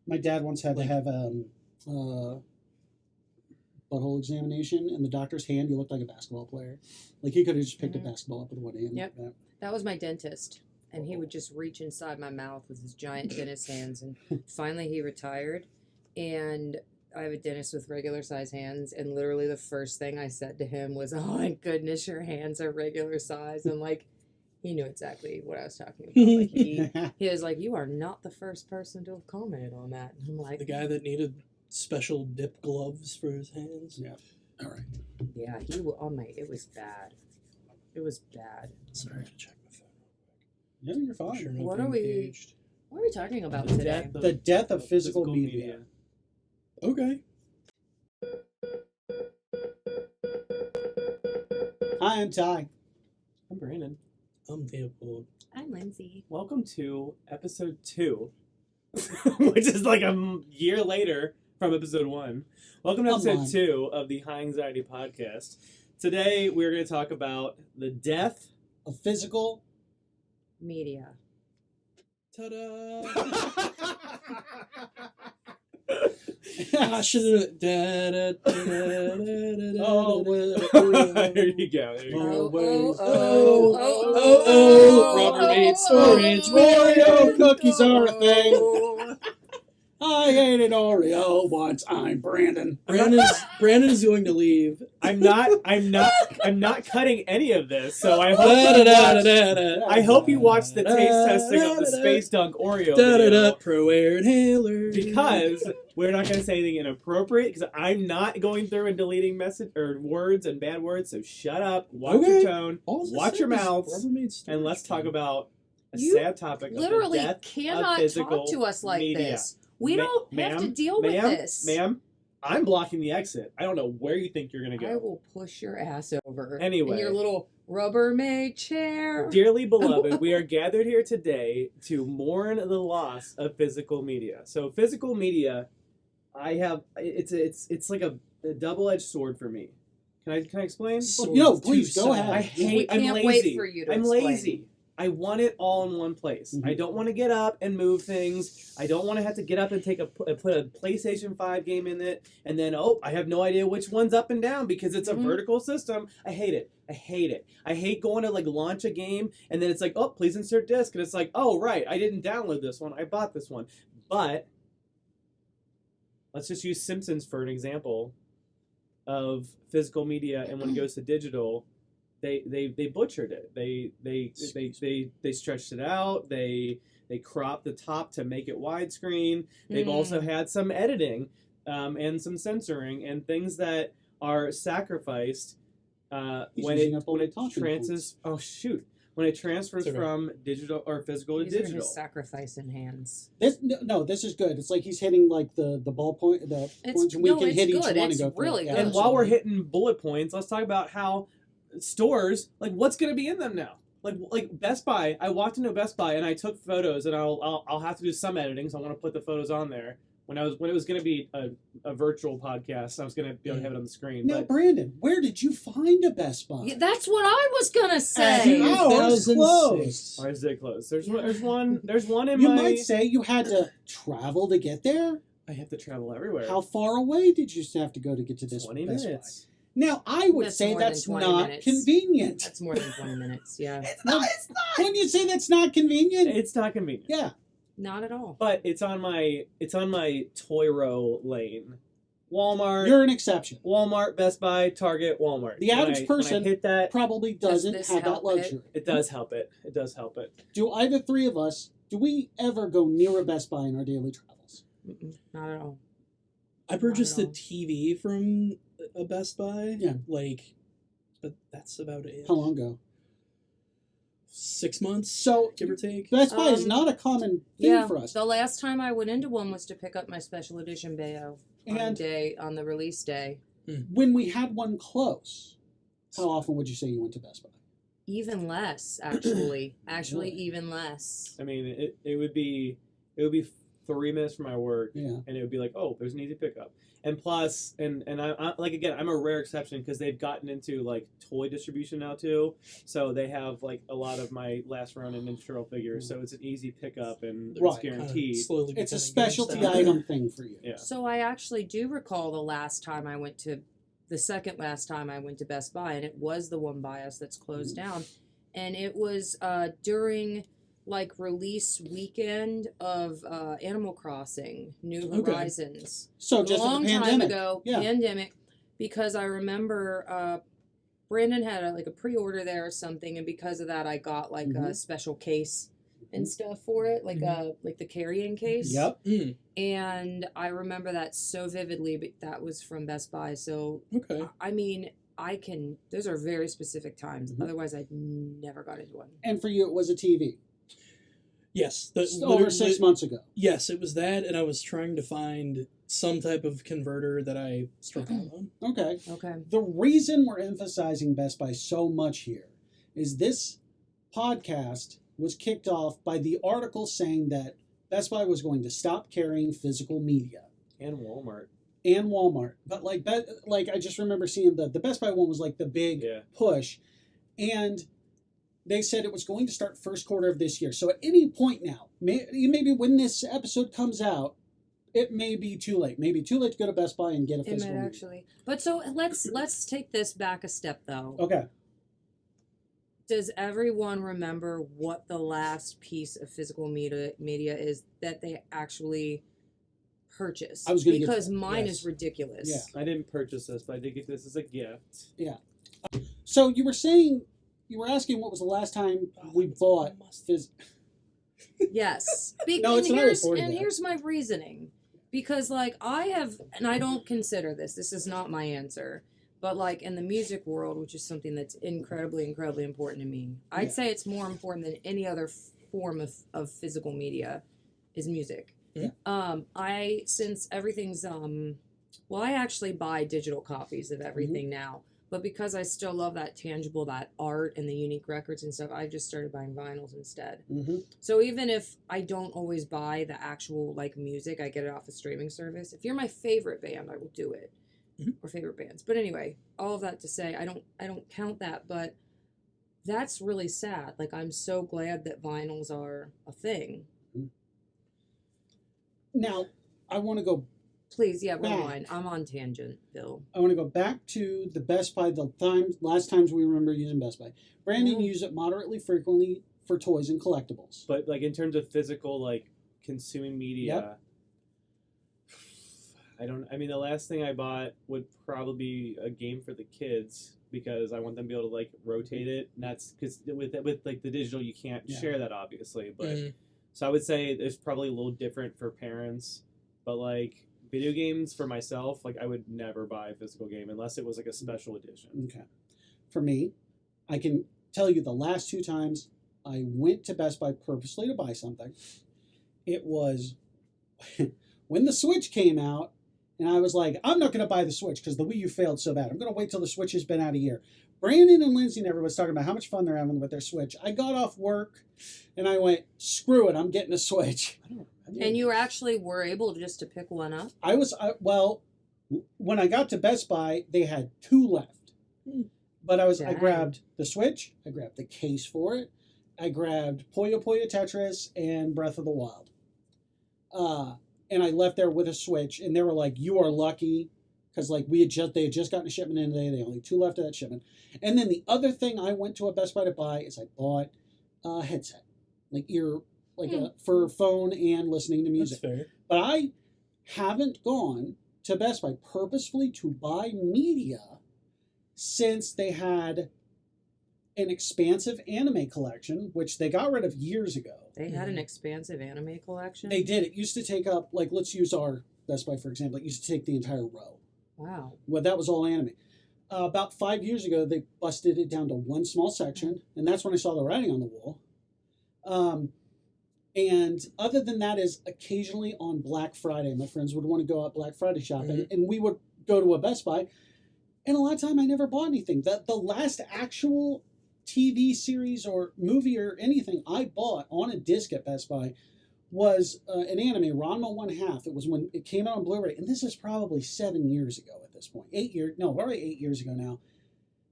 My dad once had to have butthole examination, and the doctor's hand, he looked like a basketball player. Like, he could have just picked a basketball up with one hand. Yep. Yeah. That was my dentist, and he would just reach inside my mouth with his giant dentist hands, and finally he retired, and I have a dentist with regular size hands, and literally the first thing I said to him was, "Oh my goodness, your hands are regular size," and like, he knew exactly what I was talking about. Like, he was like, "You are not the first person to have commented on that." And I'm like, the guy that needed special dip gloves for his hands. Yeah. All right. yeah, it was bad. It was bad. Sorry, I have to check my phone. Yeah, you're fine. Sure What nothing are we- engaged. What are we talking about today? The death of physical media. Okay. Hi, I'm Ty. I'm Brandon. I'm Leopold. I'm Lindsay. Welcome to episode 2, which is like a year later from episode 1. Welcome to Come episode on. 2 of the High Anxiety Podcast. Today we're going to talk about the death A physical. Media. Ta-da! I should have. Oh, There you go. There you go. Rubbermaid storage. Oreo cookies are a thing. I ate an Oreo once. I'm Brandon. Brandon is going to leave. I'm not cutting any of this, so I hope you watch the taste testing of the Space Dunk Oreo video. Pro air inhaler. Because we're not going to say anything inappropriate, because I'm not going through and deleting message or words and bad words, so shut up, watch your tone, watch your mouth, and let's talk about a You sad topic of Literally the death cannot of physical talk to us like media. this. We don't have to deal with this. Ma'am, I'm blocking the exit. I don't know where you think you're going to go. I will push your ass over. Anyway. In your little Rubbermaid chair. Dearly beloved, we are gathered here today to mourn the loss of physical media. So physical media, it's like a double-edged sword for me. Can I explain? No, please, go ahead. I'm can't lazy. wait for you to I'm explain. lazy. I want it all in one place. Mhm. I don't want to get up and move things. I don't want to have to get up and put a PlayStation 5 game in it, and then, I have no idea which one's up and down because it's a vertical system. I hate it. I hate going to launch a game, and then it's like, please insert disc, and it's like, oh, right, I didn't download this one. I bought this one. But let's just use Simpsons for an example of physical media, and when it goes to digital, they butchered it. They stretched it out. They cropped the top to make it widescreen. They've also had some editing and some censoring and things that are sacrificed when it transfers from digital or physical to These are digital. his sacrifice in hands. This is good. It's like he's hitting the ball point, the points, and we can hit each one and go through really it. good. And while we're hitting bullet points, let's talk about how stores, what's going to be in them now. Like Best Buy, I walked into a Best Buy and I took photos, and I'll have to do some editing, so I want to put the photos on there. When it was going to be a virtual podcast, I was going to be able to have it on the screen. Now, Brandon, where did you find a Best Buy? Yeah, that's what I was gonna say. Ours closed. Ours did close. There's one in You my... might say you had to travel to get there. I have to travel everywhere. How far away did you have to go to get to this 20 Best minutes. Buy? Now, I would That's say more than that's 20 not minutes. convenient. That's more than 20 minutes. Yeah. It's not. When you say that's not convenient, It's not convenient. yeah. Not at all. But it's on my toy row lane. Walmart. You're an exception. Walmart, Best Buy, Target, Walmart. The average person hit that, probably doesn't this have that help luxury. it does help it. It does help it. Do either three of us, do we ever go near a Best Buy in our daily travels? Not at all. I purchased a Not at all. TV from a Best Buy. Yeah. But that's about it. How long ago? 6 months, So, give or take. Best Buy is not a common thing Yeah. for us. The last time I went into one was to pick up my special edition Bayo on the release day. When we had one close, how often would you say you went to Best Buy? Even less, actually. Really? Even less. I mean, it would be 3 minutes from my work, Yeah. and it would be like, oh, there's an easy pickup. And plus, and I like, again, I'm a rare exception because they've gotten into like toy distribution now too. So they have like a lot of my Last Ronin Ninja Turtle figures. So it's an easy pickup and it's Right. guaranteed. Slowly It's a becoming specialty GameStop. item thing for you. Yeah. So I actually do recall the second last time I went to Best Buy, and it was the one by us that's closed down. And it was during like release weekend of Animal Crossing New Okay. Horizons. So A just long a time pandemic. ago, Yeah. pandemic, because I remember Brandon had a pre-order there or something, and because of that, I got like a special case and stuff for it, like the carrying case. Yep. And I remember that so vividly. But that was from Best Buy, so Okay. I mean, those are very specific times. Mhm. Otherwise, I'd never got into one. And for you, it was a TV. Yes. Over 6 months ago. Yes, it was that, and I was trying to find some type of converter that I struck out on. Okay. Okay. The reason we're emphasizing Best Buy so much here is this podcast was kicked off by the article saying that Best Buy was going to stop carrying physical media. And Walmart. And Walmart. But like I just remember seeing the Best Buy one was like the big push. And they said it was going to start first quarter of this year. So at any point now, maybe when this episode comes out, it may be too late. Maybe too late to go to Best Buy and get a It physical might media. actually. But so let's take this back a step though. Okay. Does everyone remember what the last piece of physical media is that they actually purchased? I was gonna get because to that. mine Yes. is ridiculous. Yeah. I didn't purchase this, but I did get this as a gift. So you were asking what was the last time we bought Yes. No, it's not reported and yet. here's my reasoning. Because like I have, and I don't consider this is not my answer, but like in the music world, which is something that's incredibly, incredibly important to me, I'd Yeah. say it's more important than any other form of physical media is music. Yeah. Since everything's well, I actually buy digital copies of everything now. But because I still love that tangible, that art and the unique records and stuff, I've just started buying vinyls instead. Mm-hmm. So even if I don't always buy the actual like music, I get it off a streaming service. If you're my favorite band, I will do it. Or favorite bands. But anyway, all of that to say, I don't count that, but that's really sad. Like I'm so glad that vinyls are a thing. Now, I want to go Please, Back. rewind. I'm on tangent, Bill. back to the Best Buy. Last times we remember using Best Buy. Brandon used it moderately frequently for toys and collectibles. But like in terms of physical, like consuming media, I mean, the last thing I bought would probably be a game for the kids because I want them to be able to like rotate it. And that's because with like the digital, you can't share that obviously. But so I would say it's probably a little different for parents. But like video games for myself, like I would never buy a physical game unless it was like a special edition. Okay. For me, I can tell you the last 2 times I went to Best Buy purposely to buy something. It was when the Switch came out, and I was like, I'm not going to buy the Switch because the Wii U failed so bad. I'm going to wait till the Switch has been out a year. Brandon and Lindsay and everyone's talking about how much fun they're having with their Switch. I got off work, and I went, screw it, I'm getting a Switch. And you were able just to pick one up? Well, when I got to Best Buy, they had 2 left. But I Dang. grabbed the Switch, I grabbed the case for it, I grabbed Puyo Puyo Tetris and Breath of the Wild. And I left there with a Switch, and they were like, you are lucky, because like they had just gotten a shipment in today, they only 2 left of that shipment. And then the other thing I went to a Best Buy to buy is I bought a headset, for phone and listening to music. That's fair. But I haven't gone to Best Buy purposefully to buy media since they had an expansive anime collection, which they got rid of years ago. They had an expansive anime collection? They did. It used to take up, like, let's use our Best Buy, for example. It used to take the entire row. Wow. Well, that was all anime. About 5 years ago, they busted it down to one small section, and that's when I saw the writing on the wall. And other than that is occasionally on Black Friday, my friends would want to go out Black Friday shopping, and we would go to a Best Buy, and a lot of time I never bought anything. The last actual TV series or movie or anything I bought on a disc at Best Buy was an anime, Ranma One Half. It was when it came out on Blu-ray, and this is probably 7 years ago at this point. 8 years, no, probably 8 years ago now.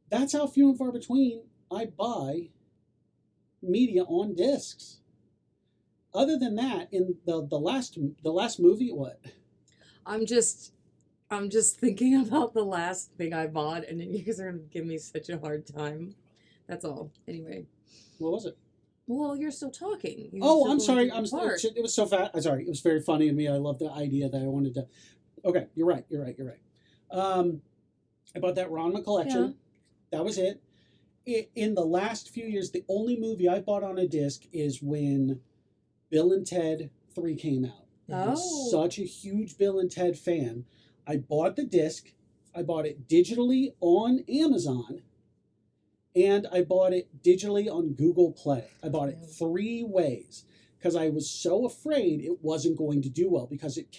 That's how few and far between I buy media on discs. Other than that, in the last movie, what? I'm just thinking about the last thing I bought, and then you guys are gonna give me such a hard time. That's all. Anyway. What was it? Well, you're still talking. You're Oh, still I'm going sorry. through your part. It was so fast. I'm sorry. It was very funny to me. I love the idea that I wanted to. Okay, you're right. I bought that Ranma collection. Yeah. That was it. In the last few years, the only movie I bought on a disc is when Bill and Ted 3 came out. I was Oh. such a huge Bill and Ted fan. I bought the disc. I bought it digitally on Amazon. And I bought it digitally on Google Play. I bought it 3 ways because I was so afraid it wasn't going to do well because it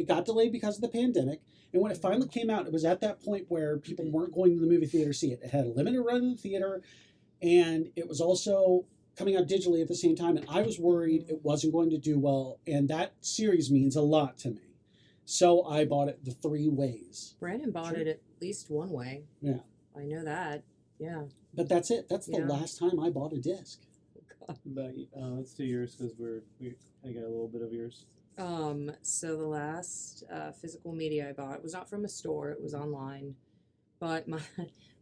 got delayed because of the pandemic. And when it finally came out, it was at that point where people weren't going to the movie theater to see it. It had a limited run in the theater, and it was also coming out digitally at the same time. And I was worried it wasn't going to do well. And that series means a lot to me. So I bought it the 3 ways. Brandon bought it at least one way. Yeah. I know that. Yeah. But that's it. That's the Yeah. last time I bought a disc. But let's do yours because we kind of got a little bit of yours. So the last physical media I bought was not from a store; it was online. But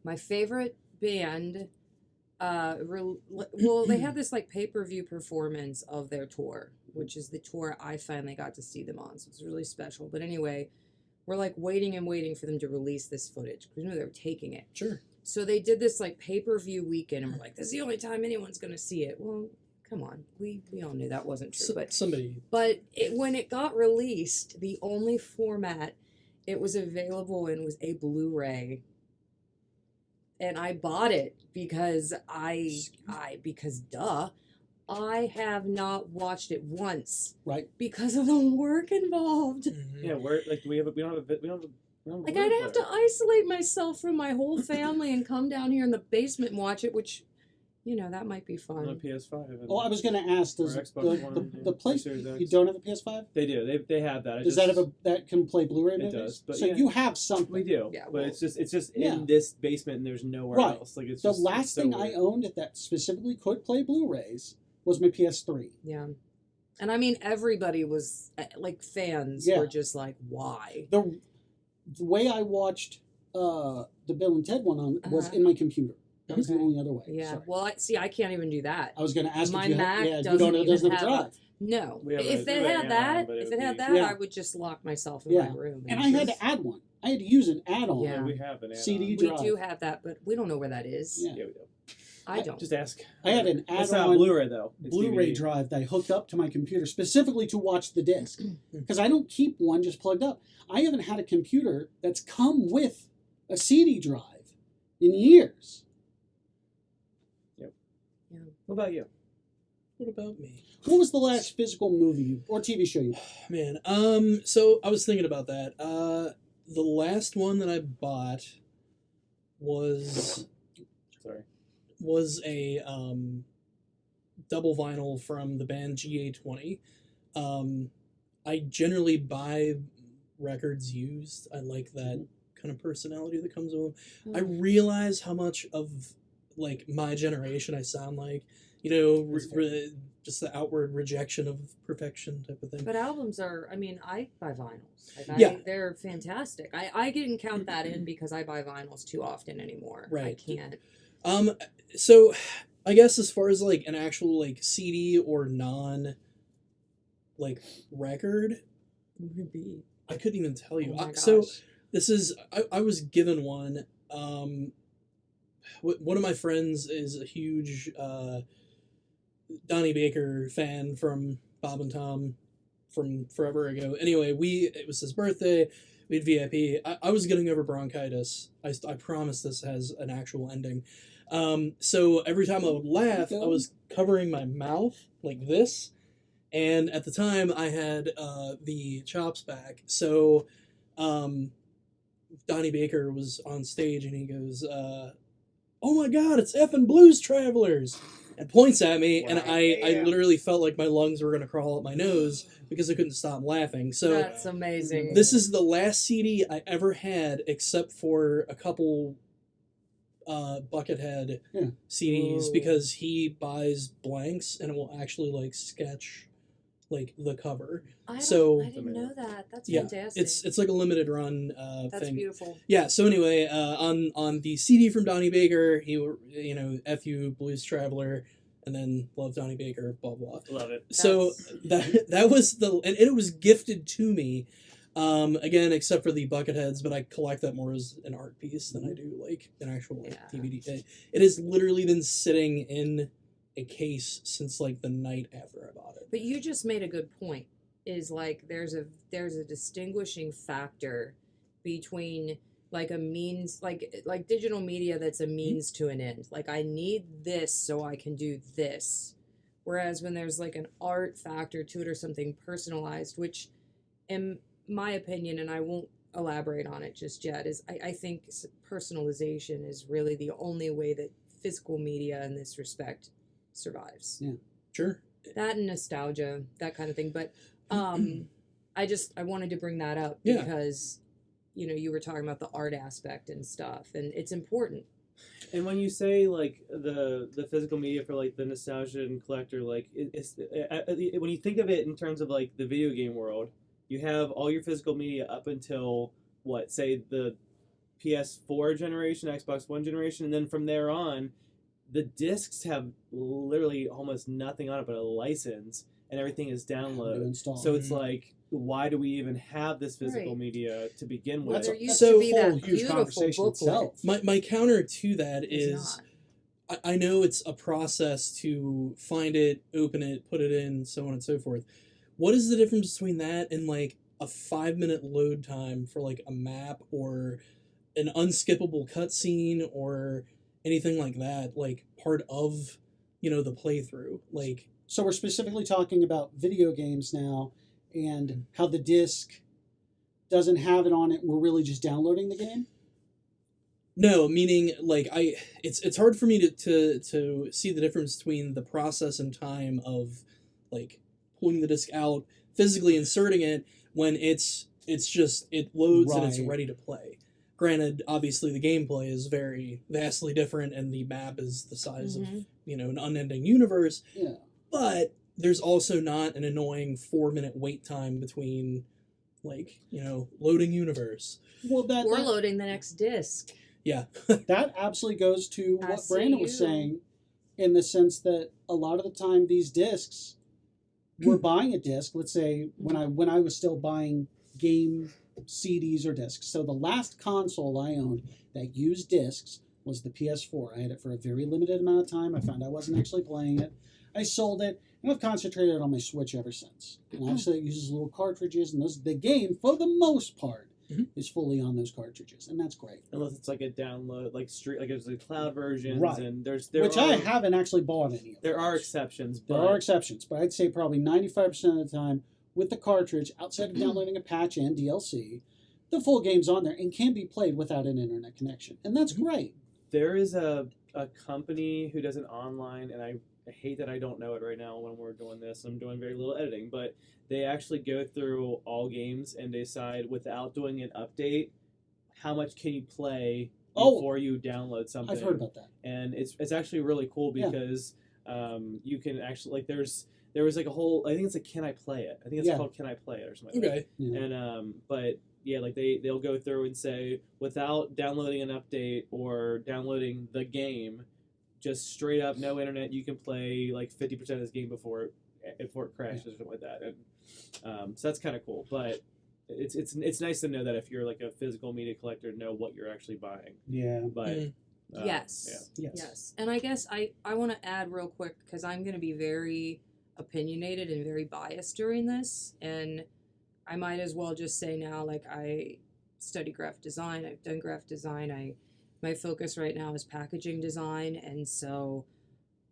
my favorite band, they had this like pay-per-view performance of their tour, which is the tour I finally got to see them on. So it's really special. But anyway, we're like waiting and waiting for them to release this footage because we knew they were taking it. Sure. So they did this like pay-per-view weekend, and we're like, this is the only time anyone's going to see it. Well, come on. We all knew that wasn't true. But when it got released, the only format it was available in was a Blu-ray. And I bought it because because I have not watched it once. Right. Because of the work involved. Mm-hmm. Yeah, we don't have a Like, I'd have to isolate myself from my whole family and come down here in the basement and watch it, which, that might be on a fun. PS5. Oh, I was going to ask, does Or Xbox One, the place, Series X. you don't have a PS5? They do. They have that. Does that have that can play Blu-ray It movies? does, but so yeah. you have something. We do. Yeah, but well, it's just yeah. in this basement and there's nowhere Right. else. Like it's The just, last it's so thing weird. I owned that specifically could play Blu-rays was my PS3. Yeah. And I mean, everybody was, like, fans Yeah. were just like, why? The way I watched the Bill and Ted one on was Uh-huh. in my computer. That was the Okay. only other way. Yeah. Sorry. Well, I can't even do that. I was going to ask My if you Mac had, doesn't it doesn't even have a have drive. No. We have If a- it we have had an that, add-on, but it if would it had be- that, Yeah. I would just lock myself in Yeah. my room. And I had just- to add one. I had to use an add-on. Yeah. We have an add-on. CD We drive. do have that, but we don't know where that is. Yeah. Yeah, we do. I don't. Just ask. I had an It's not add-on Blu-ray though. It's Blu-ray DVD. drive that I hooked up to my computer specifically to watch the disc. Because I don't keep one just plugged up. I haven't had a computer that's come with a CD drive in years. Yeah. What about you? What about me? What was the last physical movie or TV show you Man, so I was thinking about that. The last one that I bought was a double vinyl from the band GA20. I generally buy records used. I like that kind of personality that comes with them. I realize how much of like my generation I sound like, just the outward rejection of perfection type of thing. But albums are, I mean, I buy vinyls. Like, Yeah. they're fantastic. I didn't count that in because I buy vinyls too often anymore. Right. I can't. So I guess as far as like an actual like CD or non like record, What would it be? I couldn't even tell you. Oh my So gosh. this is I was given one. One of my friends is a huge Donnie Baker fan from Bob and Tom from forever ago. Anyway, it was his birthday. We had VIP. I was getting over bronchitis. I promise this has an actual ending. So every time I would laugh, I was covering my mouth like this. And at the time, I had the chops back. So Donnie Baker was on stage and he goes, "Oh my God, it's effing Blues Travelers." and points at me, and Wow. I literally felt like my lungs were going to crawl up my nose because I couldn't stop laughing. So That's amazing. this is the last CD I ever had, except for a couple Buckethead CDs, Ooh. because he buys blanks and it will actually like sketch like the cover. I So didn't know that. That's yeah, fantastic. it's like a limited run That's thing. beautiful. Yeah. So anyway, on the CD from Donnie Baker, he F you Blues Traveler, and then love Donnie Baker, blah blah. Love it. So that was and it was gifted to me. Again, except for the Bucketheads, but I collect that more as an art piece than I do like an actual DVD. It has literally been sitting in a case since like the night after I bought it. But you just made a good point. Is like there's a distinguishing factor between like a means like digital media that's a means to an end. Like I need this so I can do this. Whereas when there's like an art factor to it or something personalized, which in my opinion, and I won't elaborate on it just yet, is I think personalization is really the only way that physical media in this respect survives. Yeah. Sure. That and nostalgia, that kind of thing. But I wanted to bring that up Yeah. because you were talking about the art aspect and stuff, and it's important. And when you say like the physical media for like the nostalgia and collector, like when you think of it in terms of like the video game world, you have all your physical media up until what, say the PS4 generation, Xbox One generation, and then from there on, the discs have literally almost nothing on it but a license, and everything is download. So it's like, why do we even have this physical media to begin with? There used So to be that huge beautiful conversation booklet. itself. My counter to that It's is I know it's a process to find it, open it, put it in, so on and so forth. What is the difference between that and like a 5-minute load time for like a map or an unskippable cutscene or anything like that, like part of the playthrough? Like, so we're specifically talking about video games now, and how the disc doesn't have it on it. We're really just downloading the game. no, meaning like it's hard for me to see the difference between the process and time of like pulling the disc out, physically inserting it, when it's just it loads and it's Right. ready to play. Granted, obviously the gameplay is very vastly different and the map is the size of an unending universe. Yeah. But there's also not an annoying 4-minute wait time between like loading universe. Well, We're loading the next disc. Yeah. that absolutely goes to I what see Brandon was you. saying, in the sense that a lot of the time these discs, we're buying a disc. Let's say when I was still buying game CDs or discs. So the last console I owned that used discs was the PS4. I had it for a very limited amount of time. I found I wasn't actually playing it. I sold it, and I've concentrated on my Switch ever since. And obviously it uses little cartridges, and the game, for the most part, is fully on those cartridges, and that's great. Unless it's like a download, like there's like cloud versions, Right. and I haven't actually bought any of. There are those. exceptions. There are exceptions, but I'd say probably 95% of the time, with the cartridge, outside of downloading a patch and DLC, the full game's on there and can be played without an internet connection, and that's great. There is a company who does an online, and I hate that I don't know it right now when we're doing this. I'm doing very little editing, but they actually go through all games and decide, without doing an update, how much can you play before you download something. I've heard about that. And it's actually really cool because you can actually, like, there was like a whole, I think it's like Can I Play It? I think it's called Can I Play It or something like that. Okay. Yeah. And but yeah, like they'll go through and say, without downloading an update or downloading the game, just straight up no internet, you can play like 50% of this game before it crashes or something like that. And so that's kind of cool. But it's nice to know that if you're like a physical media collector, know what you're actually buying. Yeah. But Yes. Yes. Yes. And I guess I want to add real quick, because I'm going to be very opinionated and very biased during this. And I might as well just say now, like, I study graphic design. I've done graphic design. My focus right now is packaging design. And so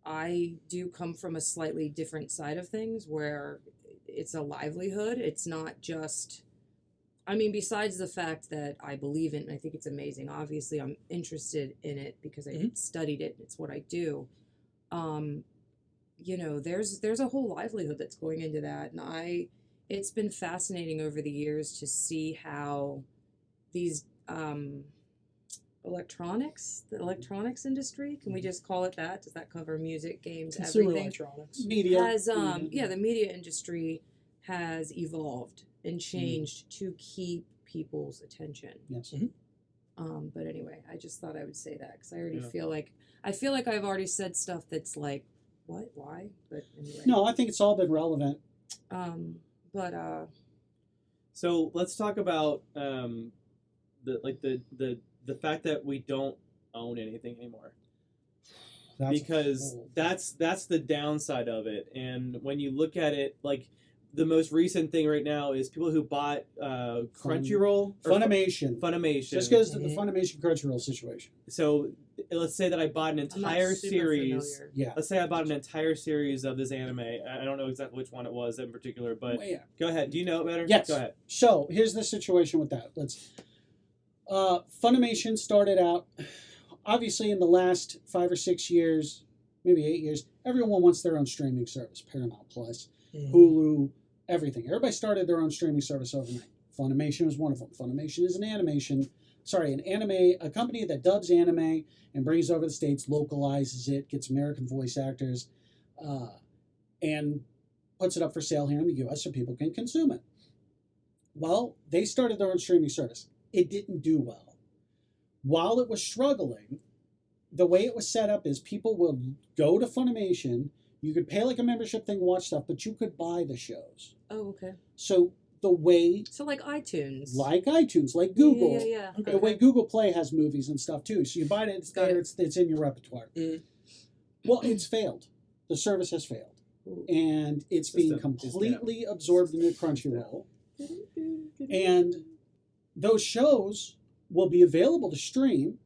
I do come from a slightly different side of things where it's a livelihood. It's not just, I mean, besides the fact that I believe in it and I think it's amazing, obviously I'm interested in it because I studied it. It's what I do. there's a whole livelihood that's going into that, and it's been fascinating over the years to see how these the electronics industry, can we just call it that? Does that cover music, games, Consumer everything? electronics. Media. Has the media industry has evolved and changed to keep people's attention. Yes. But anyway, I just thought I would say that because I already feel like I've already said stuff that's like, what, why? But anyway. No, I think it's all been relevant. So let's talk about the fact that we don't own anything anymore. Because that's the downside of it. And when you look at it, like the most recent thing right now is people who bought Crunchyroll or Funimation. Funimation. This goes to the Funimation Crunchyroll situation. So let's say that I bought an entire series. Familiar. Yeah. Let's say I bought an entire series of this anime. I don't know exactly which one it was in particular, but Well, yeah. go ahead. Do you know it better? Yes. Go ahead. So here's the situation with that. Funimation started out, obviously in the last 5 or 6 years, maybe 8 years, everyone wants their own streaming service. Paramount Plus, Hulu, everything. Everybody started their own streaming service overnight. Funimation is one of them. Funimation is a company that dubs anime and brings it over to the States, localizes it, gets American voice actors, and puts it up for sale here in the U.S. so people can consume it. Well, they started their own streaming service. It didn't do well. While it was struggling, the way it was set up is people would go to Funimation. You could pay like a membership thing, watch stuff, but you could buy the shows. Oh, okay. So the way, So like iTunes. like iTunes, like Google, Yeah. Okay. the way Google Play has movies and stuff too. So you buy it, it's there, it's in your repertoire. Well, it's failed. The service has failed. And it's being completely absorbed into Crunchyroll. And those shows will be available to stream,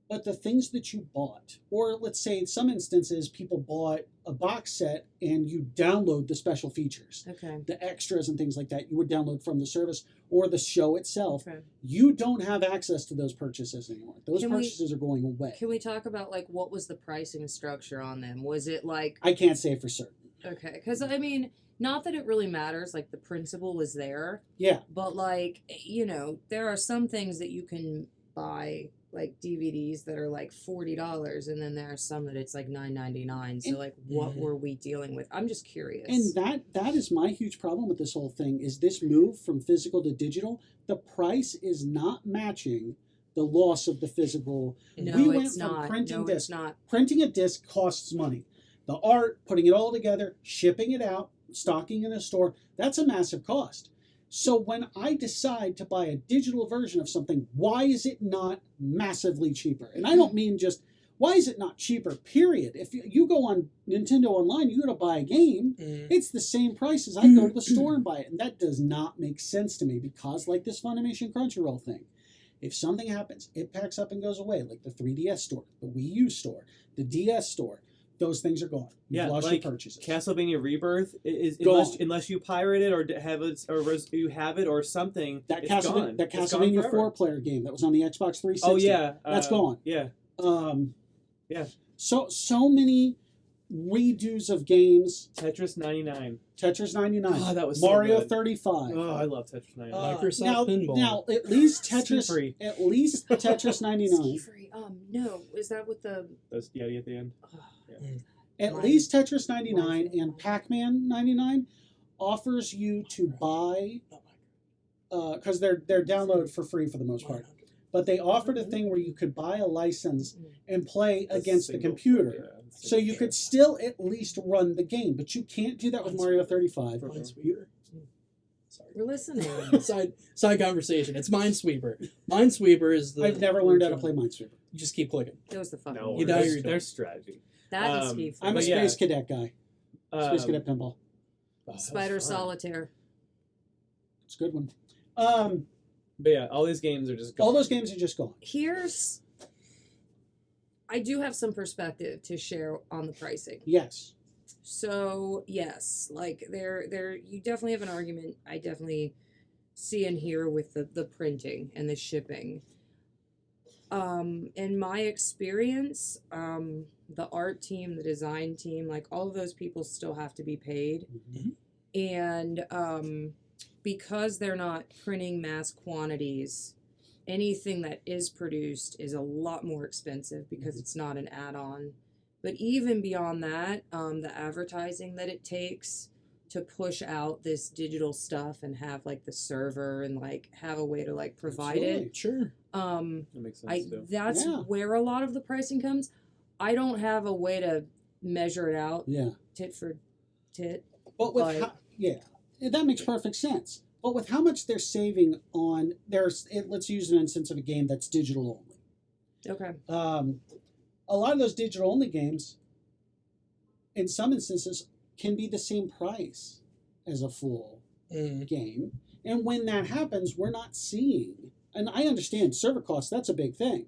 but the things that you bought, or let's say in some instances people bought a box set and you download the special features, Okay. the extras and things like that, you would download from the service or the show itself. Okay. You don't have access to those purchases anymore. Those Can we- purchases are going away. Can we talk about like what was the pricing structure on them? Was it like I can't say for certain. okay? Because I mean, not that it really matters. Like the principle is there, Yeah. but like there are some things that you can buy, like DVDs that are like $40, and then there are some that it's like $9.99. So like, what were we dealing with? I'm just curious. And that is my huge problem with this whole thing is this move from physical to digital. The price is not matching the loss of the physical. no, we went it's from not. printing No, discs. it's not. Printing a disc costs money. The art, putting it all together, shipping it out, stocking in a store, that's a massive cost. So when I decide to buy a digital version of something, why is it not massively cheaper? And I don't mean just, why is it not cheaper, period? If you go on Nintendo Online, you go to buy a game, it's the same price as I go to the store and buy it. And that does not make sense to me because like this Funimation Crunchyroll thing, if something happens, it packs up and goes away, like the 3DS store, the Wii U store, the DS store. Those things are gone. You've lost like your purchases. Castlevania Rebirth is Gone. unless you pirate it or have it you have it or something. That it's gone. That It's gone Castlevania forever. 4-player game that was on the Xbox 360. Oh yeah, that's gone. Yeah. Yeah. So many redos of games. Tetris 99. Tetris 99. Oh, that was so Mario good. 35. Oh, I love Tetris 99. Microsoft Pinball. Now, at least Tetris. Ski-free. At least Tetris 99. Ski-free. No, is that with the? Those Yeti at the end. At Mine- least Tetris 99 mine- and Pac-Man 99 offers you to buy because they're downloaded for free for the most part. But they offered a thing where you could buy a license and play against the computer. So you could still at least run the game, but you can't do that with Mario 35. Minesweeper. Sorry. We're listening. Side conversation. It's Minesweeper. Minesweeper is the. I've never learned how to play Minesweeper. You just keep clicking. That was the fucking. No, You die or you there's strategy. That is ski. I'm a But yeah. Space Cadet guy. Space Cadet pinball. Spider Solitaire. It's a good one. But yeah, all these games are just gone. All those games are just gone. I do have some perspective to share on the pricing. Yes. So yes, like there you definitely have an argument. I definitely see and hear with the printing and the shipping. In my experience, the art team, the design team, like all of those people still have to be paid. Mm-hmm. And because they're not printing mass quantities, anything that is produced is a lot more expensive because it's not an add-on. But even beyond that, the advertising that it takes to push out this digital stuff and have like the server and like have a way to like provide it. Sure. That makes sense too. That's where a lot of the pricing comes. I don't have a way to measure it out. Yeah. Tit for tit. But with that makes perfect sense. But with how much they're saving on let's use an instance of a game that's digital only. Okay. A lot of those digital only games, in some instances, can be the same price as a full game. And when that happens, we're not seeing. And I understand server costs, that's a big thing.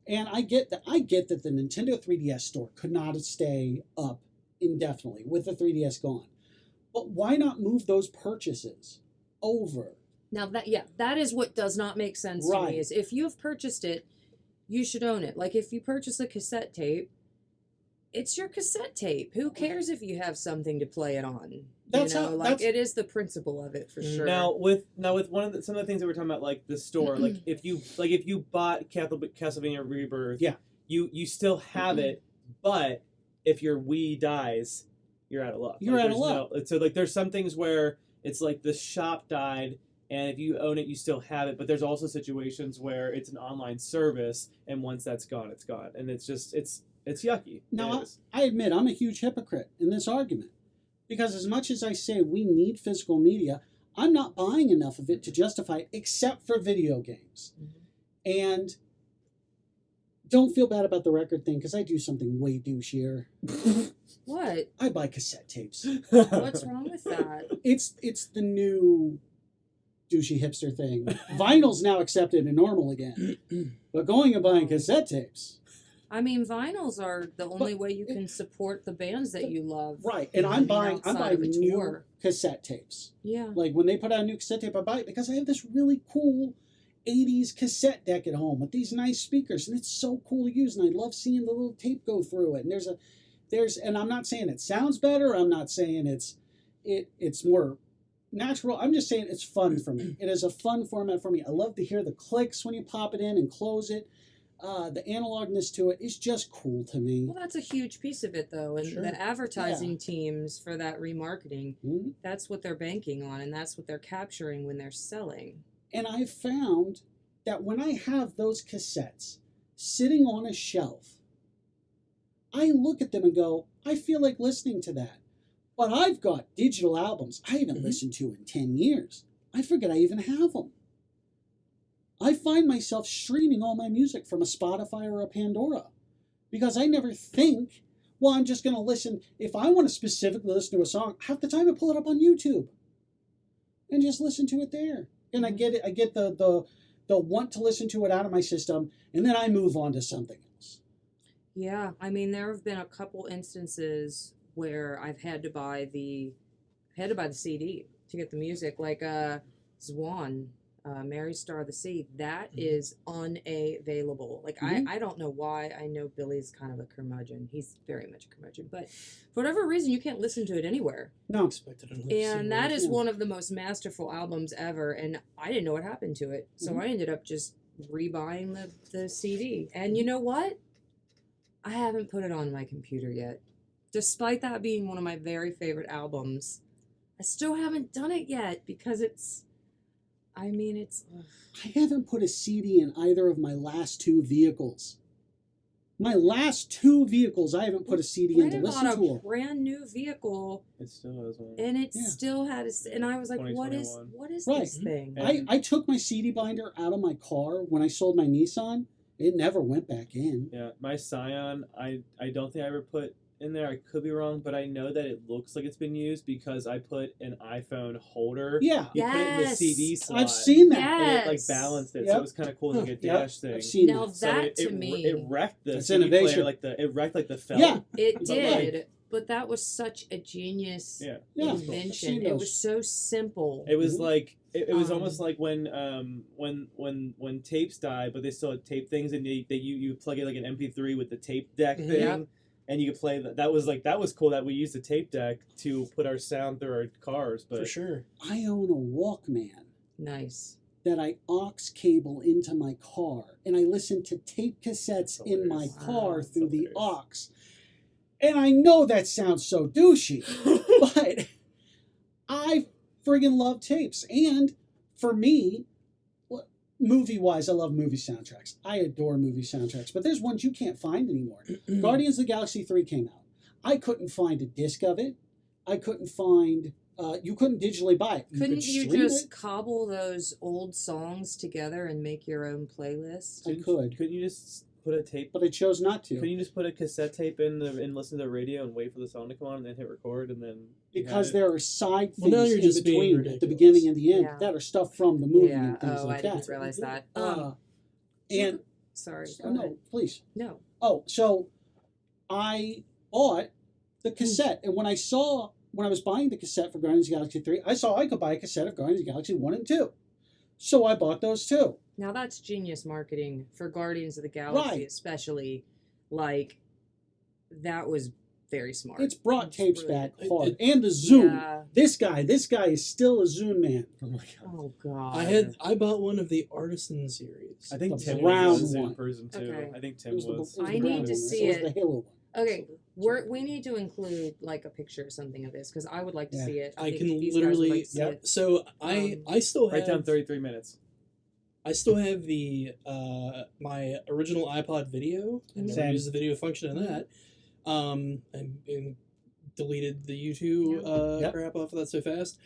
And I get that the Nintendo 3DS store could not stay up indefinitely with the 3DS gone. But why not move those purchases over? Now that is what does not make sense to me, is if you've purchased it, you should own it. Like if you purchase a cassette tape, it's your cassette tape. Who cares if you have something to play it on? It is the principle of it for sure. Now with some of the things that we're talking about, like the store, like if you bought Castlevania Rebirth, you still have it, but if your Wii dies, you're out of luck. You're out of luck. So like there's some things where it's like the shop died, and if you own it, you still have it. But there's also situations where it's an online service, and once that's gone, it's gone, and it's just it's yucky. Now, I admit I'm a huge hypocrite in this argument, because as much as I say we need physical media, I'm not buying enough of it to justify it, except for video games. And don't feel bad about the record thing, because I do something way douchier. What? I buy cassette tapes. What's wrong with that? It's the new douchey hipster thing. Vinyl's now accepted and normal again. But going and buying cassette tapes. I mean, vinyls are the only way you can support the bands that you love. Right, and I'm buying new cassette tapes. Yeah. Like when they put out a new cassette tape, I buy it because I have this really cool 80s cassette deck at home with these nice speakers, and it's so cool to use, and I love seeing the little tape go through it. And and I'm not saying it sounds better, I'm not saying it's more natural, I'm just saying it's fun for me. It is a fun format for me. I love to hear the clicks when you pop it in and close it. The analogness to it is just cool to me. Well, that's a huge piece of it, though. And the advertising teams for that remarketing, that's what they're banking on, and that's what they're capturing when they're selling. And I found that when I have those cassettes sitting on a shelf, I look at them and go, I feel like listening to that. But I've got digital albums I haven't listened to in 10 years. I forget I even have them. I find myself streaming all my music from a Spotify or a Pandora because I never think, well, I'm just going to listen. If I want to specifically listen to a song, half the time I pull it up on YouTube and just listen to it there. And I get it. I get the want to listen to it out of my system, and then I move on to something else. Yeah, I mean, there have been a couple instances where I've had to buy the CD to get the music, like Zwan. Mary Star of the Sea, that is unavailable. Like, I don't know why. I know Billy's kind of a curmudgeon. He's very much a curmudgeon. But for whatever reason, you can't listen to it anywhere. No. And that is one of the most masterful albums ever. And I didn't know what happened to it. So I ended up just rebuying the CD. And you know what? I haven't put it on my computer yet. Despite that being one of my very favorite albums, I still haven't done it yet because it's... I haven't put a CD in either of my last two vehicles. My last two vehicles, I haven't put a CD in to listen to them. A brand new vehicle. It still has one. And it still had and I was like, what is this thing? I took my CD binder out of my car when I sold my Nissan. It never went back in. Yeah, my Scion, I don't think I ever put in there. I could be wrong, but I know that it looks like it's been used because I put an iPhone holder. Yeah. You put it in the CD slot. I've seen that. Yes. And it balanced it, so it was kind of cool, like a dash thing. I've seen now that. To me, it wrecked the it's CD innovation. player, it wrecked the felt. Yeah. It did. But that was such a genius Yeah. invention. It was so simple. It was like it was almost like when tapes die, but they still had tape things, and you plug in like an MP3 with the tape deck thing. Yep. and you could play that. That was cool that we used a tape deck to put our sound through our cars. But For sure. I own a Walkman Nice. that I aux cable into my car, and I listen to tape cassettes That's in my hilarious. car Wow. through the That's aux. And I know that sounds so douchey, but I friggin' love tapes. And for me, movie-wise, I love movie soundtracks. I adore movie soundtracks, but there's ones you can't find anymore. Guardians of the Galaxy 3 came out. I couldn't find a disc of it. I couldn't find... you couldn't digitally buy it. Couldn't could you stream just it. cobble those old songs together and make your own playlist? I could, Couldn't you just put a tape? but I chose not to. Couldn't you just put a cassette tape in and listen to the radio and wait for the song to come on and then hit record and then you Because had it? there are side Well, now things you're in just being between at the ridiculous. beginning and the end Yeah. that are stuff from the movie Yeah. and things Oh, like I didn't that. realize that. And Sorry. oh, no, please. No. Oh, so I bought the cassette, and when I was buying the cassette for Guardians of the Galaxy 3, I saw I could buy a cassette of Guardians of the Galaxy 1 and 2. So I bought those too. Now that's genius marketing for Guardians of the Galaxy, Right. especially. Like, that was very smart. It's brought It's tapes brilliant. back hard. And the Zune. Yeah. This guy is still a Zune man. Oh my god! Oh God. I bought one of the Artisan series. I think The Tim brown was in one. person too. Okay. I think It Tim was the- was. it was I the need brown to one. see was it. the Halo one. Okay, we need to include like a picture or something of this because I would like to Yeah. see it. I think can these guys would literally. like to see Yep. it. So I still have Write down 33 minutes. I still have the my original iPod video. I never Same. used the video function in that. And deleted the U2 Yep. crap off of that so fast.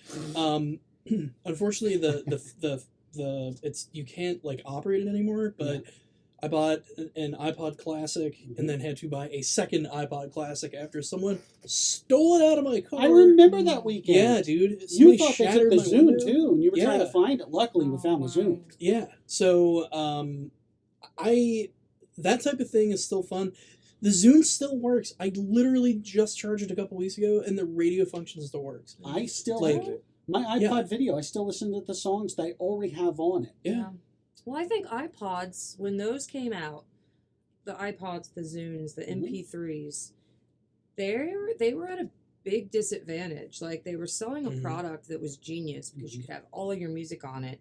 Unfortunately, the it's you can't like operate it anymore. But I bought an iPod Classic and then had to buy a second iPod Classic after someone stole it out of my car. I remember that weekend. Yeah, dude. You Somebody thought they took shattered the my Zune window. too, and you were trying to Yeah. find it. Luckily, we found the Zune. Yeah. So that type of thing is still fun. The Zune still works. I literally just charged it a couple weeks ago, and the radio function still works. I still Like- have my iPod Yeah. video. I still listen to the songs that I already have on it. Yeah. Well, I think iPods, when those came out, the iPods, the Zunes, the Mhm. MP3s, they were at a big disadvantage. Like, they were selling a Mhm. product that was genius because you Mhm. could have all of your music on it.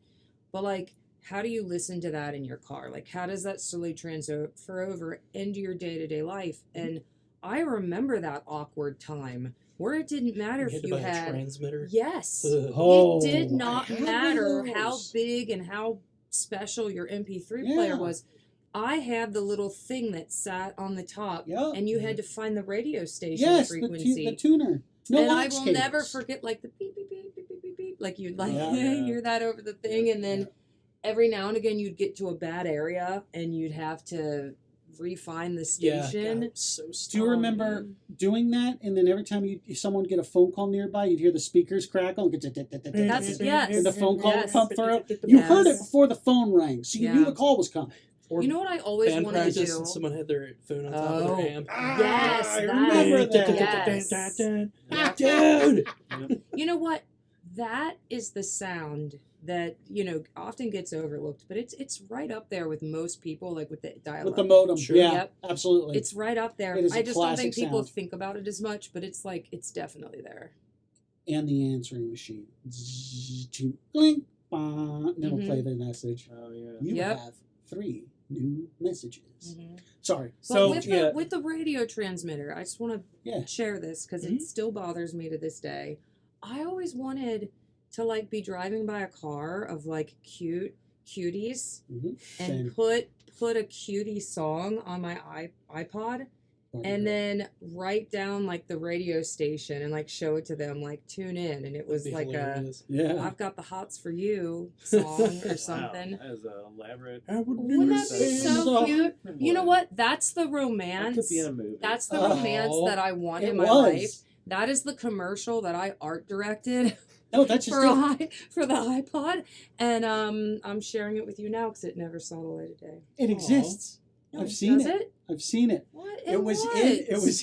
But, like, how do you listen to that in your car? Like, how does that slowly transfer over into your day-to-day life? And I remember that awkward time where it didn't matter You if had to you buy a had... transmitter. Yes. Ugh. Oh, It did I not had matter those. how big and how special your MP3 player Yeah. was. I had the little thing that sat on the top, Yeah. and you had to find the radio station Yes, frequency. the tuner. No and I aux will cables. never forget, like, the beep, beep, beep, beep, beep, beep, beep. Like, you'd, like, Yeah. hear that over the thing, and then every now and again you'd get to a bad area, and you'd have to refine the Yeah. station. God, it's so Do you stupid. remember doing that? And then every time someone get a phone call nearby, you'd hear the speakers crackle. That's, And yes. the phone call would yes. come through. You heard it Yes. before the phone rang, so you knew Yeah. the call was coming. Or You know what I always band wanted to practice do? and someone had their phone on top of Oh. their amp. Yes, I that. remember that. Yes. Dude! You know what? That is the sound that, often gets overlooked, but it's right up there with most people, like with the dial-up. With the modem. Sure. Yeah, Yep. absolutely. It's right up there. It is a I just don't think classic people sound. think about it as much, but it's definitely there. And the answering machine. Blink, and it'll Mhm. play the message. Oh yeah. You Yep. have 3 new messages. Mm-hmm. Sorry. But So with the radio transmitter, I just want Yeah. to share this because Mhm. it still bothers me to this day. I always wanted to like be driving by a car of like cuties Mhm. and Same. put a cutie song on my iPod and then write down like the radio station and like show it to them, like tune in, and it was That'd be like hilarious. Yeah. I've got the hots for you song or Wow, something. that is a elaborate. I would Wouldn't that be Never so say cute? You know what? That's the That romance. could be in a movie. That's the Oh, romance that I want It in my was. life. That is the commercial that I art directed No, that's just it. for the iPod, and I'm sharing it with you now because it never saw the light of day. It exists. No, I've seen does it. I've seen it. What? It was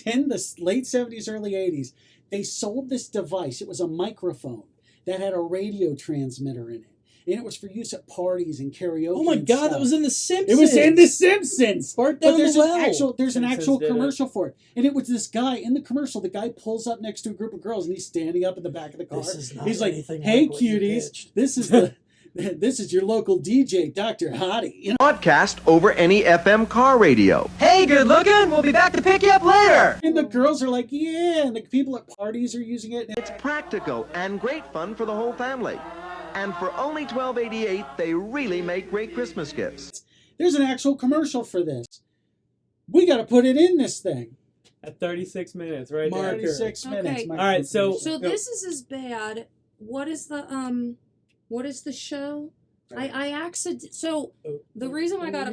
in the late 70s, early 80s. They sold this device. It was a microphone that had a radio transmitter in it. and it was for use at parties and karaoke. Oh my and god, stuff. that was in The Simpsons. It was in The Simpsons. Fart But down there's the an well. actual Simpsons did it. commercial for it, and it was this guy in the commercial. The guy pulls up next to a group of girls, and he's standing up in the back of the car. This is not He's like, anything "Hey, like what you cuties, pitched." this is the this is your local DJ, Dr. Hottie." You know, Broadcast over any FM car radio. Hey, good looking. We'll be back to pick you up later. and the girls are like, "Yeah," and the people at parties are using it. It's practical and great fun for the whole family. And for only $12.88, they really make great Christmas gifts. There's an actual commercial for this. We got to put it in this thing. At 36 minutes, right there. Marker. 36 minutes. Okay. my All right, so- So this is as bad. What is the show? I accident. So the reason I got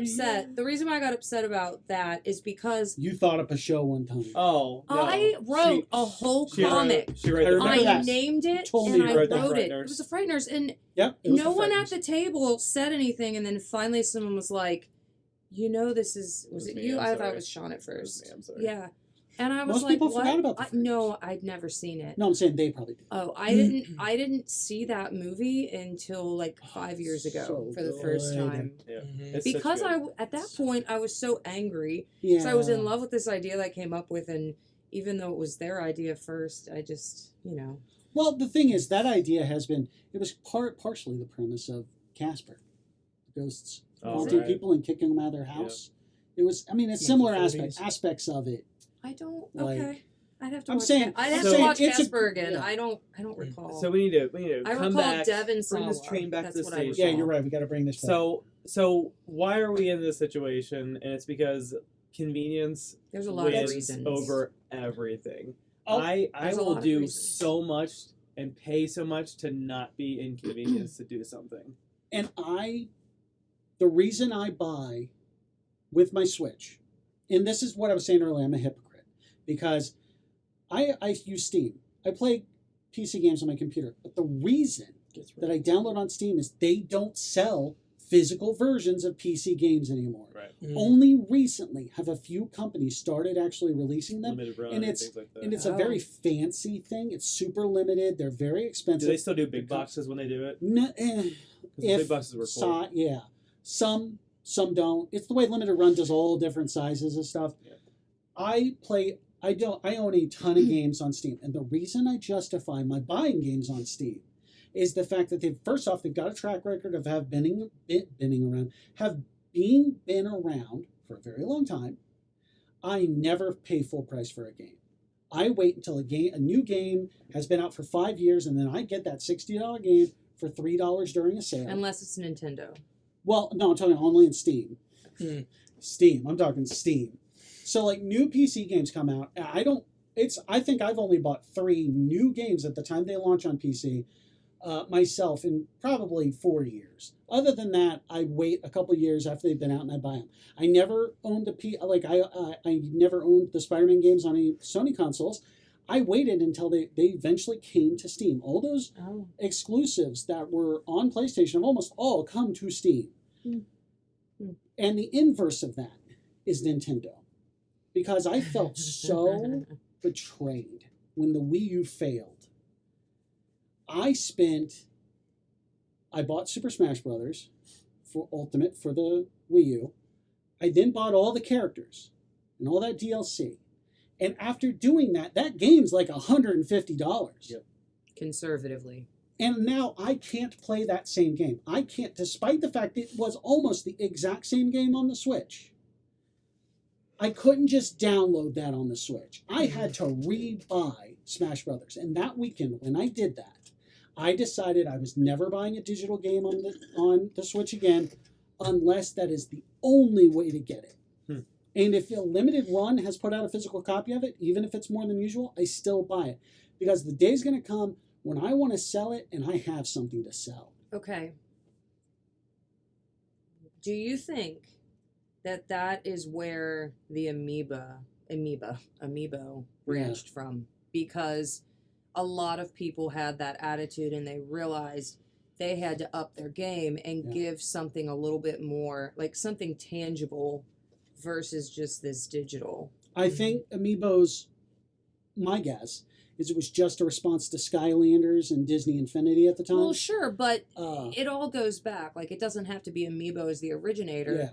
upset, about that is because You thought up a show one time. Oh, no. I wrote a whole comic. She wrote I the remember I that. named it Told me and you I wrote The wrote it. Frighteners. It was the Frighteners, and Yep. it was no the one Frighteners. at the table said anything. And then finally, someone was like, "This is was it me, you?" I'm I thought sorry. it was Sean at It was first. me, I'm sorry. Yeah, and I was Most like, people "What?" forgot about the No, I'd never seen it. No, I'm saying they probably did. Oh, I didn't see that movie until like 5 years ago so for the first good. time. Yeah. Mhm. It's such Because good- at that point I was so angry. Yeah. So I was in love with this idea that I came up with, and even though it was their idea first, I just Well, the thing is, that idea has been, it was partially the premise of Casper. Ghosts Oh, haunting right. people and kicking them out of their house. It was, I mean, it's Like similar the 40s. aspects of it. I don't. Like, Okay, I'd have to. I'm watch saying- I'd have so to watch it's a- Casper again. yeah. I don't recall. So we need to I come recall back. Devin bring Sawa. this train back That's to the what I station. Yeah, recall. you're right. We got to bring this back. So why are we in this situation? And it's because convenience There's a lot of wins reasons. over everything. Oh, I there's a lot will of do reasons. so much and pay so much to not be inconvenienced to do something. And the reason I buy with my Switch, and this is what I was saying earlier, I'm a hypocrite, because I use Steam. I play PC games on my computer, but the reason that I download on Steam is they don't sell physical versions of PC games anymore. Right. Mhm. Only recently have a few companies started actually releasing them, Limited run and and, it's- things like that. and it's a very fancy thing. It's super limited. They're very do expensive. they still do big boxes when they do it? No, 'Cause the if big boxes were cool. yeah, some don't. It's the way limited run does all different sizes and stuff. Yeah. I own a ton of games on Steam, and the reason I justify my buying games on Steam is the fact that they've got a track record of been around for a very long time. I never pay full price for a game. I wait until a new game has been out for 5 years, and then I get that $60 game for $3 during a sale. Unless it's Nintendo. Well, no, I'm talking only in Steam. Hmm. Steam. I'm talking Steam. So like new PC games come out. I think I've only bought 3 new games at the time they launch on PC myself in probably 4 years. Other than that, I wait a couple years after they've been out and I buy them. I never owned I never owned the Spider-Man games on any Sony consoles. I waited until they eventually came to Steam. All those Oh. exclusives that were on PlayStation have almost all come to Steam. Hmm. And the inverse of that is Nintendo. Because I felt so betrayed when the Wii U failed. I bought Super Smash Brothers for Ultimate for the Wii U. I then bought all the characters and all that DLC. And after doing that game's like $150. Yep. Conservatively. And now I can't play that same game. I can't, despite the fact it was almost the exact same game on the Switch. I couldn't just download that on the Switch. I had to re-buy Smash Brothers. And that weekend, when I did that, I decided I was never buying a digital game on the Switch again, unless that is the only way to get it. And if a limited run has put out a physical copy of it, even if it's more than usual, I still buy it. Because the day's going to come when I want to sell it and I have something to sell. Okay. Do you think that is where the amiibo branched from? Because a lot of people had that attitude and they realized they had to up their game and give something a little bit more, like something tangible versus just this digital. I think amiibos, my guess, is it was just a response to Skylanders and Disney Infinity at the time. Well, sure, but Uh, it all goes back. Like, it doesn't have to be Amiibo as the originator. yeah.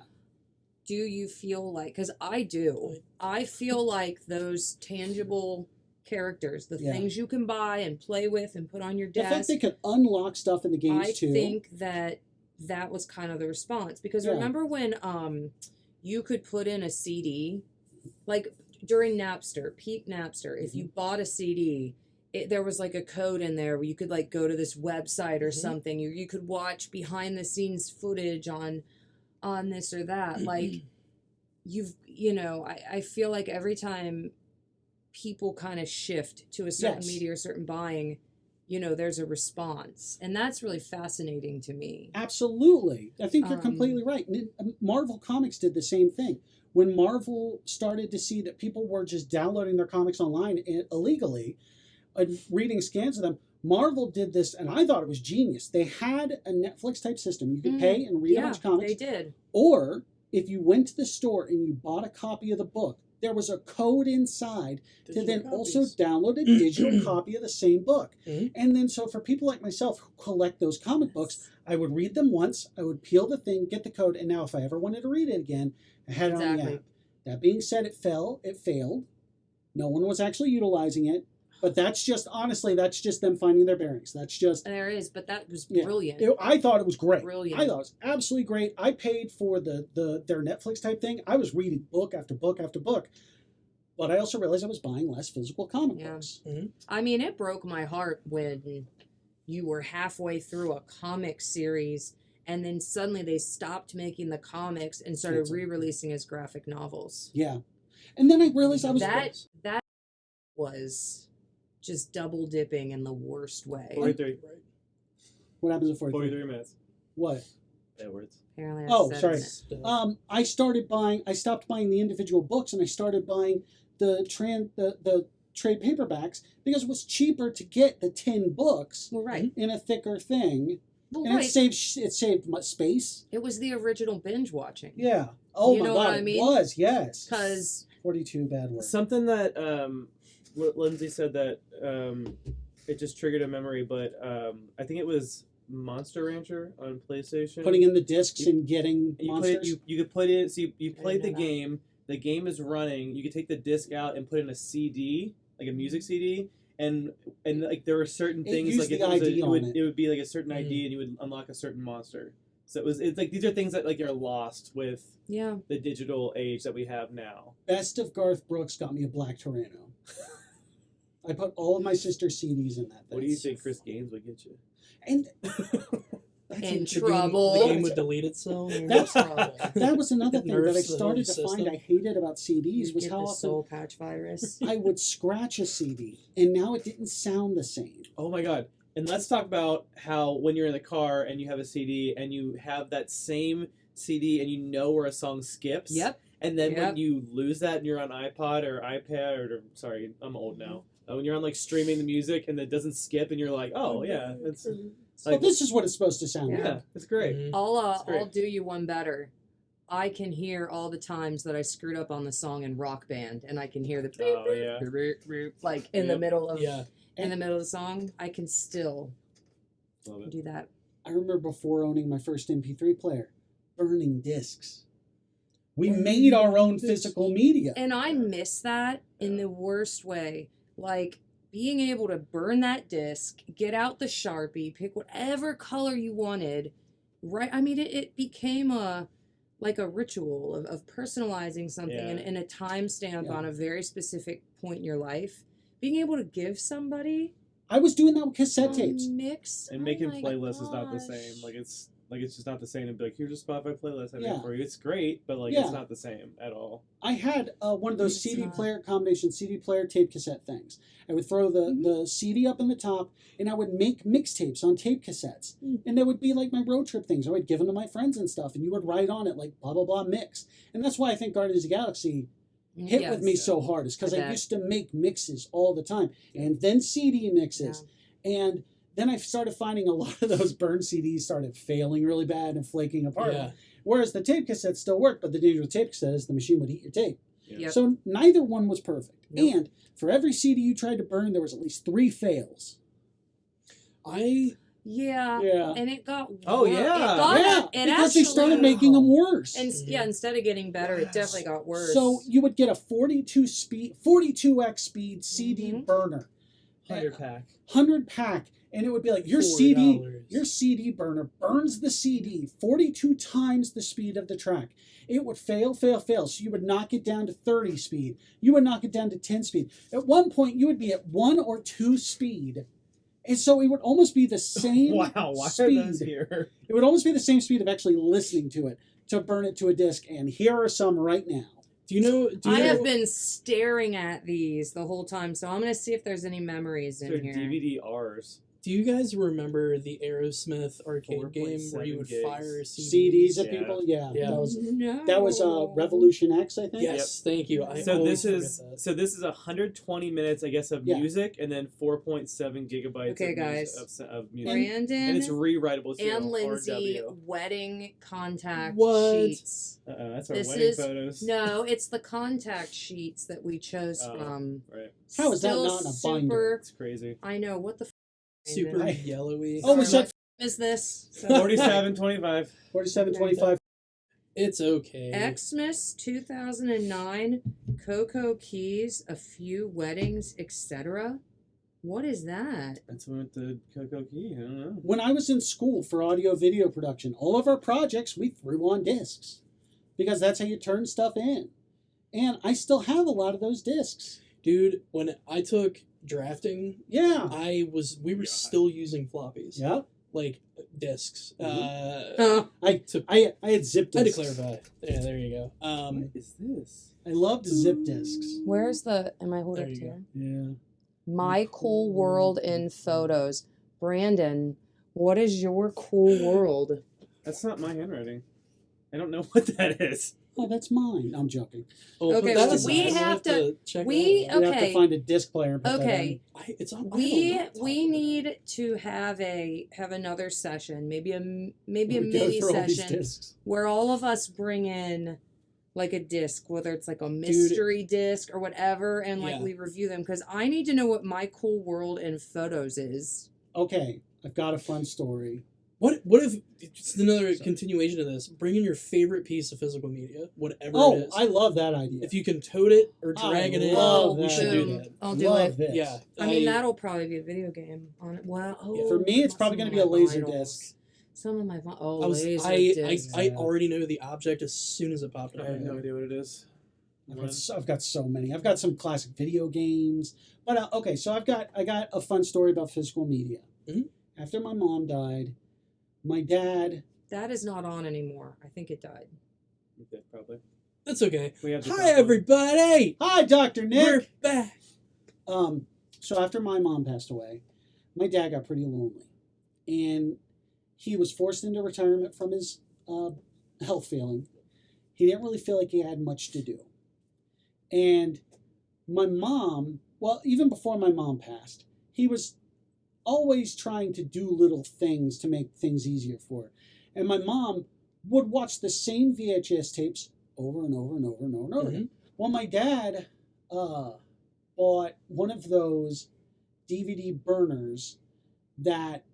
Do you feel like, because I do, I feel like those tangible characters, the Yeah. things you can buy and play with and put on your The fact desk, they could unlock stuff in the games I too. think that was kind of the response. Because Yeah. remember when you could put in a CD, like during Napster, peak Napster, if you bought a CD, there was like a code in there where you could like go to this website or something. You could watch behind the scenes footage on this or that. Like I feel like every time people kind of shift to a certain Yes. media or certain buying, there's a response. And that's really fascinating to me. Absolutely. I think you're completely right. And Marvel Comics did the same thing. When Marvel started to see that people were just downloading their comics online illegally and reading scans of them, Marvel did this, and I thought it was genius. They had a Netflix-type system. You could pay and read a bunch of comics. They did. Or if you went to the store and you bought a copy of the book, there was a code inside to then also download a digital copy of the same book. And then so for people like myself who collect those comic books, I would read them once, I would peel the thing, get the code, and now if I ever wanted to read it again, I had it on the app. That being said, it failed. No one was actually utilizing it. But that's just, honestly, that's just them finding their bearings. That's just... There is, but that was brilliant. I thought it was great. Brilliant. I thought it was absolutely great. I paid for their Netflix type thing. I was reading book after book after book. But I also realized I was buying less physical comic books. I mean, it broke my heart when you were halfway through a comic series and then suddenly they stopped making the comics and started re-releasing as graphic novels. Yeah. And then I realized I was... That was just double dipping in the worst way. 43. What happens at 43? 43 minutes. What? Edwards. Apparently Sorry. I stopped buying the individual books and I started buying the trade paperbacks because it was cheaper to get the 10 books in a thicker thing. Well, and it saved much space. It was the original binge watching. Yeah. Oh you my know God, what I mean? It was, yes. Because 42 bad words. Something that Lindsay said that it just triggered a memory, but I think it was Monster Rancher on PlayStation. Putting in the discs and getting monsters. You could put it. So you played the game. The game is running. You could take the disc out and put in a CD, like a music CD, and like there were certain things like it would be like a certain ID, and you would unlock a certain monster. So it's like these are things that like are lost with the digital age that we have now. Best of Garth Brooks got me a Black Tyranno. I put all of my sister's CDs in that thing. What do you think Chris Gaines would get you? And in trouble. The game would delete itself. That was another thing that I started to find I hated about CDs was how the often soul patch virus. I would scratch a CD and now it didn't sound the same. Oh my God. And let's talk about how when you're in the car and you have a CD and you have that same CD and you know where a song skips. Yep. And then when you lose that and you're on iPod or iPad or sorry, I'm old now. When you're on like streaming the music and it doesn't skip and you're like, oh yeah, it's like, well, this is what it's supposed to sound like. Yeah, it's great. I'll do you one better. I can hear all the times that I screwed up on the song in Rock Band, and I can hear the like in the middle of in the middle of the song. I can still do that. I remember before owning my first MP3 player, burning discs. We made our own physical media, and I miss that in the worst way. Like being able to burn that disc, get out the Sharpie, pick whatever color you wanted. Right? I mean, it became a ritual of personalizing something and a timestamp on a very specific point in your life. Being able to give somebody. I was doing that with cassette tapes. Mix and making playlists is not the same. It's just not the same. And be like, here's a Spotify playlist I made for you. It's great, but it's not the same at all. I had one of those CD player tape cassette things. I would throw the CD up in the top, and I would make mixtapes on tape cassettes. And they would be like my road trip things. I would give them to my friends and stuff, and you would write on it like blah, blah, blah mix. And that's why I think Guardians of the Galaxy hit with me so hard. Is because I used to make mixes all the time. And then CD mixes. Yeah. And then I started finding a lot of those burned CDs started failing really bad and flaking apart. Yeah. Whereas the tape cassettes still work, but the danger with tape cassette is the machine would eat your tape. Yep. So neither one was perfect. Nope. And for every CD you tried to burn, there was at least 3 fails. Yeah. Yeah. And it got Oh, worse. yeah. It Because actually, they started making them worse. and yeah, instead of getting better, it definitely got worse. So you would get a 42x speed CD burner. 100 pack. 100 pack. And it would be like your CD burner burns the CD 42 times the speed of the track. It would fail. So you would knock it down to 30 speed. You would knock it down to 10 speed. At one point, you would be at 1 or 2 speed. And so it would almost be the same Wow, why speed. are those here? It would almost be the same speed of actually listening to it to burn it to a disc. And here are some right now. Do you know? I have been staring at these the whole time, so I'm going to see if there's any memories in They're here. DVD-Rs. Do you guys remember the Aerosmith arcade game where you would 4.7 gigs. fire CDs? CDs at people? Yeah. Yeah. That was Revolution X, I think. Yes, thank you. I So always this forget is that. 120 minutes, I guess, of Yeah. music, and then 4.7 gigabytes Okay, of, guys. of music. Brandon And it's rewritable too. and Lindsay RW. wedding contact What? sheets. That's our This wedding is photos. no, it's the contact sheets that we chose Oh. from. Right. How is that Still not in a super, binder? It's crazy. I know what the Super I- yellowy. Oh, we Sorry, said what is this? So, 47.25. 47.25. It's okay. Xmas 2009, Coco Keys, a few weddings, etc. What is that? That's what the Coco Key. I don't know. When I was in school for audio video production, all of our projects we threw on discs because that's how you turn stuff in. And I still have a lot of those discs. Dude, when I took drafting, Yeah. we were still using floppies. Yeah. Like discs. Oh, I had zip I had to discs. clarify. Yeah, there you go. What is this? I loved zip discs. where's the? Am I holding There it you here? Yeah. My cool world in photos. Brandon, what is your cool world? That's not my handwriting. I don't know what that is. Oh, that's mine. I'm joking. Oh, Okay, put that well, aside. we We'll have to- check we- that out. You have Okay. to find a disc player. And put that Okay. It's on. We need to have another session, maybe a in. mini We go through all these session discs. where all of us bring in like a disc, whether it's like a mystery disc or whatever, and like Yeah. we review them because I need to know what my cool world in photos is. Okay, I've got a fun story. What if it's another continuation of this? Bring in your favorite piece of physical media, whatever Oh, it is. I love that idea. If you can tote it or drag it in, love we that. should do Boom. that. I'll do love it. this. Yeah, I mean, that'll probably be a video game on it. Well, oh, For me, it's probably some going to of be a my laser vinyls. disc. Some of my I was laser I discs. already know the object as soon as it popped I up. have no idea what it is. I've got so many. I've got some classic video games. But okay, so I got a fun story about physical media. Mhm. After my mom died, my dad. That is not on anymore. I think it died. Okay, probably. That's okay. We have the Hi top one. everybody. Hi, Dr. Nick. We're back. So after my mom passed away, my dad got pretty lonely, and he was forced into retirement from his health failing. He didn't really feel like he had much to do, and my mom. Well, even before my mom passed, he was always trying to do little things to make things easier for her. And my mom would watch the same VHS tapes over and over and over and over and over again. Well, my dad bought one of those DVD burners that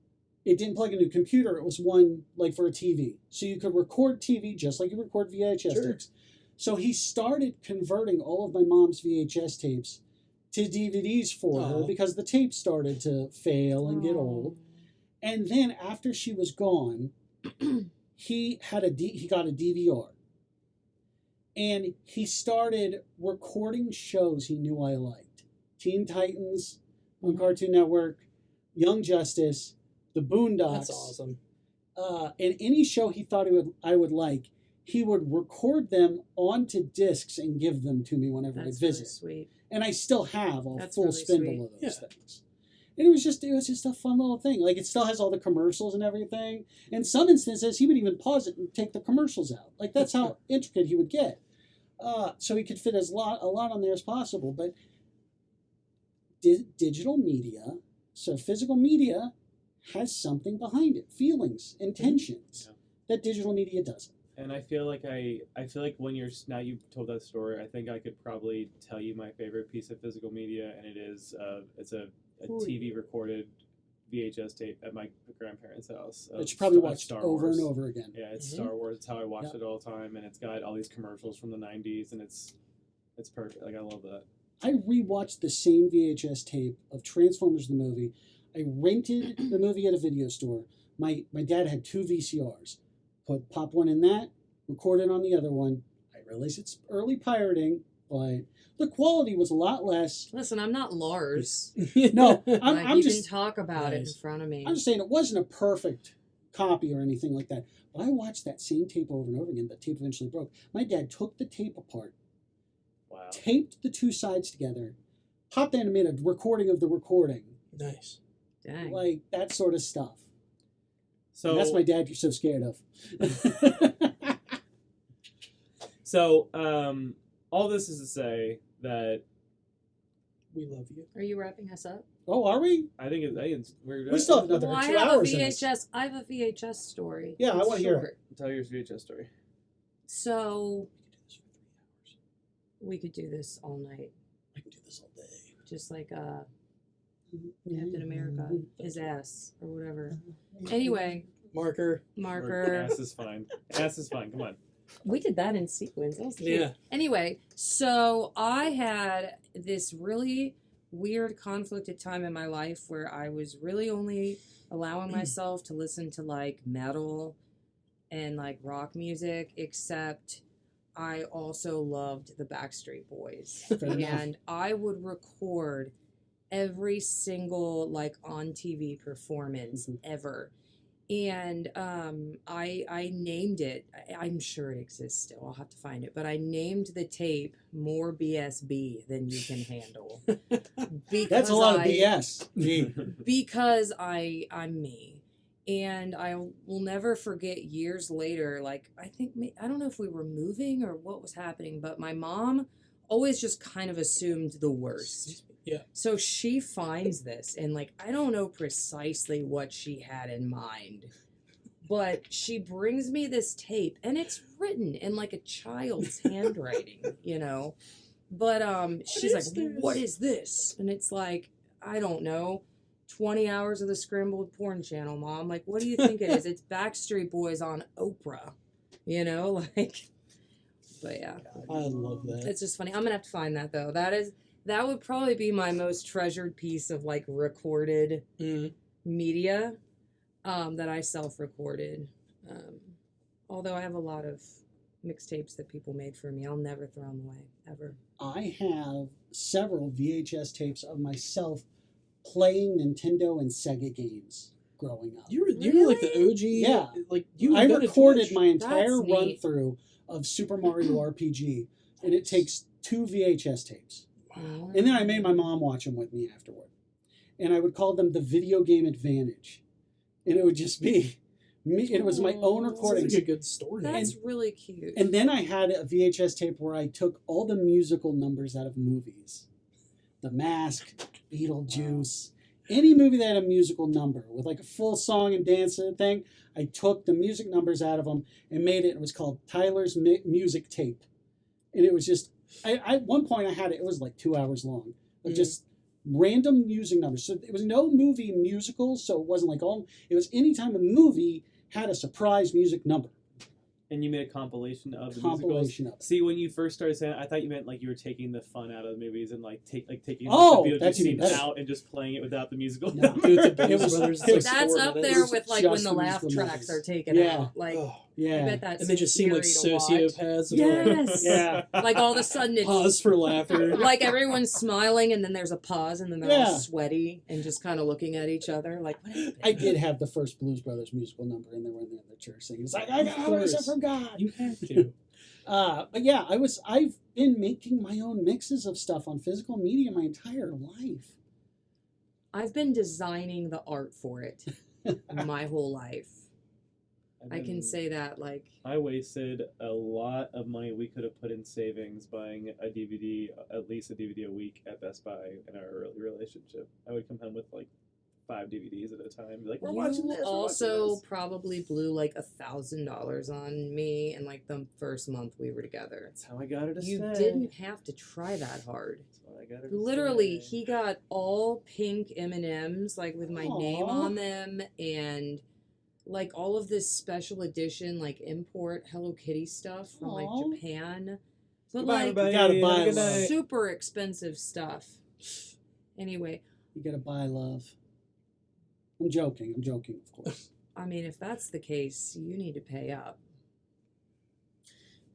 it didn't plug into a computer. It was one like for a TV. So you could record TV just like you record VHS Sure. tapes. So he started converting all of my mom's VHS tapes to DVDs for her Aw. because the tape started to fail and get old. And then after she was gone, he got a DVR. And he started recording shows he knew I liked. Teen Titans on Cartoon Network, Young Justice, The Boondocks. That's awesome. And any show he thought I would like, he would record them onto discs and give them to me whenever That's I'd really visit. sweet. And I still have a That's full really spindle sweet. of those things. And it was just a fun little thing. Like it still has all the commercials and everything. In some instances, he would even pause it and take the commercials out. Like that's how intricate he would get. So he could fit a lot on there as possible. But digital media, so physical media, has something behind it, feelings, intentions that digital media doesn't. And I feel like when now you've told that story, I think I could probably tell you my favorite piece of physical media, and it's a TV recorded VHS tape at my grandparents' house. That you probably of watched Star over Wars. and over again. Yeah, it's Mhm. Star Wars. It's how I watched Yep. it all the time, and it's got all these commercials from the '90s, and it's perfect. Like I love that. I rewatched the same VHS tape of Transformers the movie. I rented the movie at a video store. My dad had 2 VCRs. Pop one in that, record it on the other one. I realize it's early pirating, but the quality was a lot less. Listen, I'm not Lars. No, Like, I'm you just can talk about it in Nice. front of me. I'm just saying it wasn't a perfect copy or anything like that. But I watched that same tape over and over again. The tape eventually broke. My dad took the tape apart, Wow. taped the 2 sides together, popped in and made a recording of the recording. Nice. Dang. Like that sort of stuff. So And that's my dad you're so scared of. So all this is to say that We love you. Are you wrapping us up? Oh, are we? I think we're We still have another Well, I 2 have a hours in us. VHS. I have a VHS story. Yeah, I It's wanna hear it. short. Tell your VHS story. So we could do this all night, I can do this all day. just like Captain America, his ass or whatever. Anyway, Marker. marker. Ass is fine. Ass is fine. Come on. We did that in sequence. That was cute. Yeah. Anyway, so I had this really weird conflicted time in my life where I was really only allowing myself to listen to like metal and like rock music, except I also loved the Backstreet Boys. Fair enough. And I would record every single like on TV performance Mhm. ever. And I named it. I'm sure it exists still. I'll have to find it. But I named the tape "More BSB Than You Can Handle" because That's a lot of BS. Me. because I'm me, and I will never forget years later. Like I don't know if we were moving or what was happening, but my mom always just kind of assumed the worst. Yeah. So she finds this, and like I don't know precisely what she had in mind, but she brings me this tape, and it's written in like a child's handwriting, you know. But she's like, is this? "What is this?" And it's like, I don't know, 20 hours of the Scrambled Porn Channel, Mom. Like, what do you think it is? It's Backstreet Boys on Oprah, you know, like. But yeah, I love that. it's just funny. I'm gonna have to find that though. That would probably be my most treasured piece of like recorded Mm. media that I self-recorded. Although I have a lot of mixtapes that people made for me, I'll never throw them away ever. I have several VHS tapes of myself playing Nintendo and Sega games growing up. You were like the OG. Yeah. Like you. I invented recorded Twitch. my entire That's neat. run through of Super Mario RPG, and it takes 2 VHS tapes. Mm. And then I made my mom watch them with me afterward. And I would call them the Video Game Advantage. And it would just be me. It was my own Aw. Sounds recordings. like a good story. That's really cute. And then I had a VHS tape where I took all the musical numbers out of movies. The Mask, Beetlejuice, any movie that had a musical number with like a full song and dance and thing, I took the music numbers out of them and made it. It was called Tyler's Music Tape. And it was just, at one point I had it, it was like 2 hours long of just random music numbers. So it was no movie musical, so it wasn't like all, it was anytime a movie had a surprise music number. And you made a compilation of the Compilation musicals. of it. See, when you first started saying, I thought you meant like you were taking the fun out of the movies and like taking Oh, the Beetlejuice that's even scene better. out and just playing it without the musical. No. Dude, it's a It Blues was- Brothers. it was- That's 4 up minutes. there with like when just the the laugh musical tracks numbers. are taken Yeah. out. Like, Oh. I Yeah. bet that's And they just seem like scary to watch. sociopaths. Yes. Yeah. Like all of a sudden it's Pause for laughter. like everyone's smiling and then there's a pause and then they're all Yeah. sweaty and just kind of looking at each other like, what happened? I did have the first Blues Brothers musical number, and they were in the church singing. It's like, I got a course. message from God. You have to. But yeah, I've been making my own mixes of stuff on physical media my entire life. I've been designing the art for it my whole life. I can say that like I wasted a lot of money we could have put in savings buying a DVD, at least a DVD a week at Best Buy in our early relationship. I would come home with like 5 DVDs at a time. Be like, we're watching You this. also probably blew like $1,000 on me in like the first month we were together. That's how I got her to You stay. didn't have to try that hard. That's how I got her to Literally, stay. he got all pink M&Ms, like with my name Aw. on them, and like all of this special edition, like import Hello Kitty stuff from like Aw. Japan. But Goodbye, like everybody. gotta Have a buy good love. night. super expensive stuff. Anyway, You gotta buy love. I'm joking, of course. I mean, if that's the case, you need to pay up.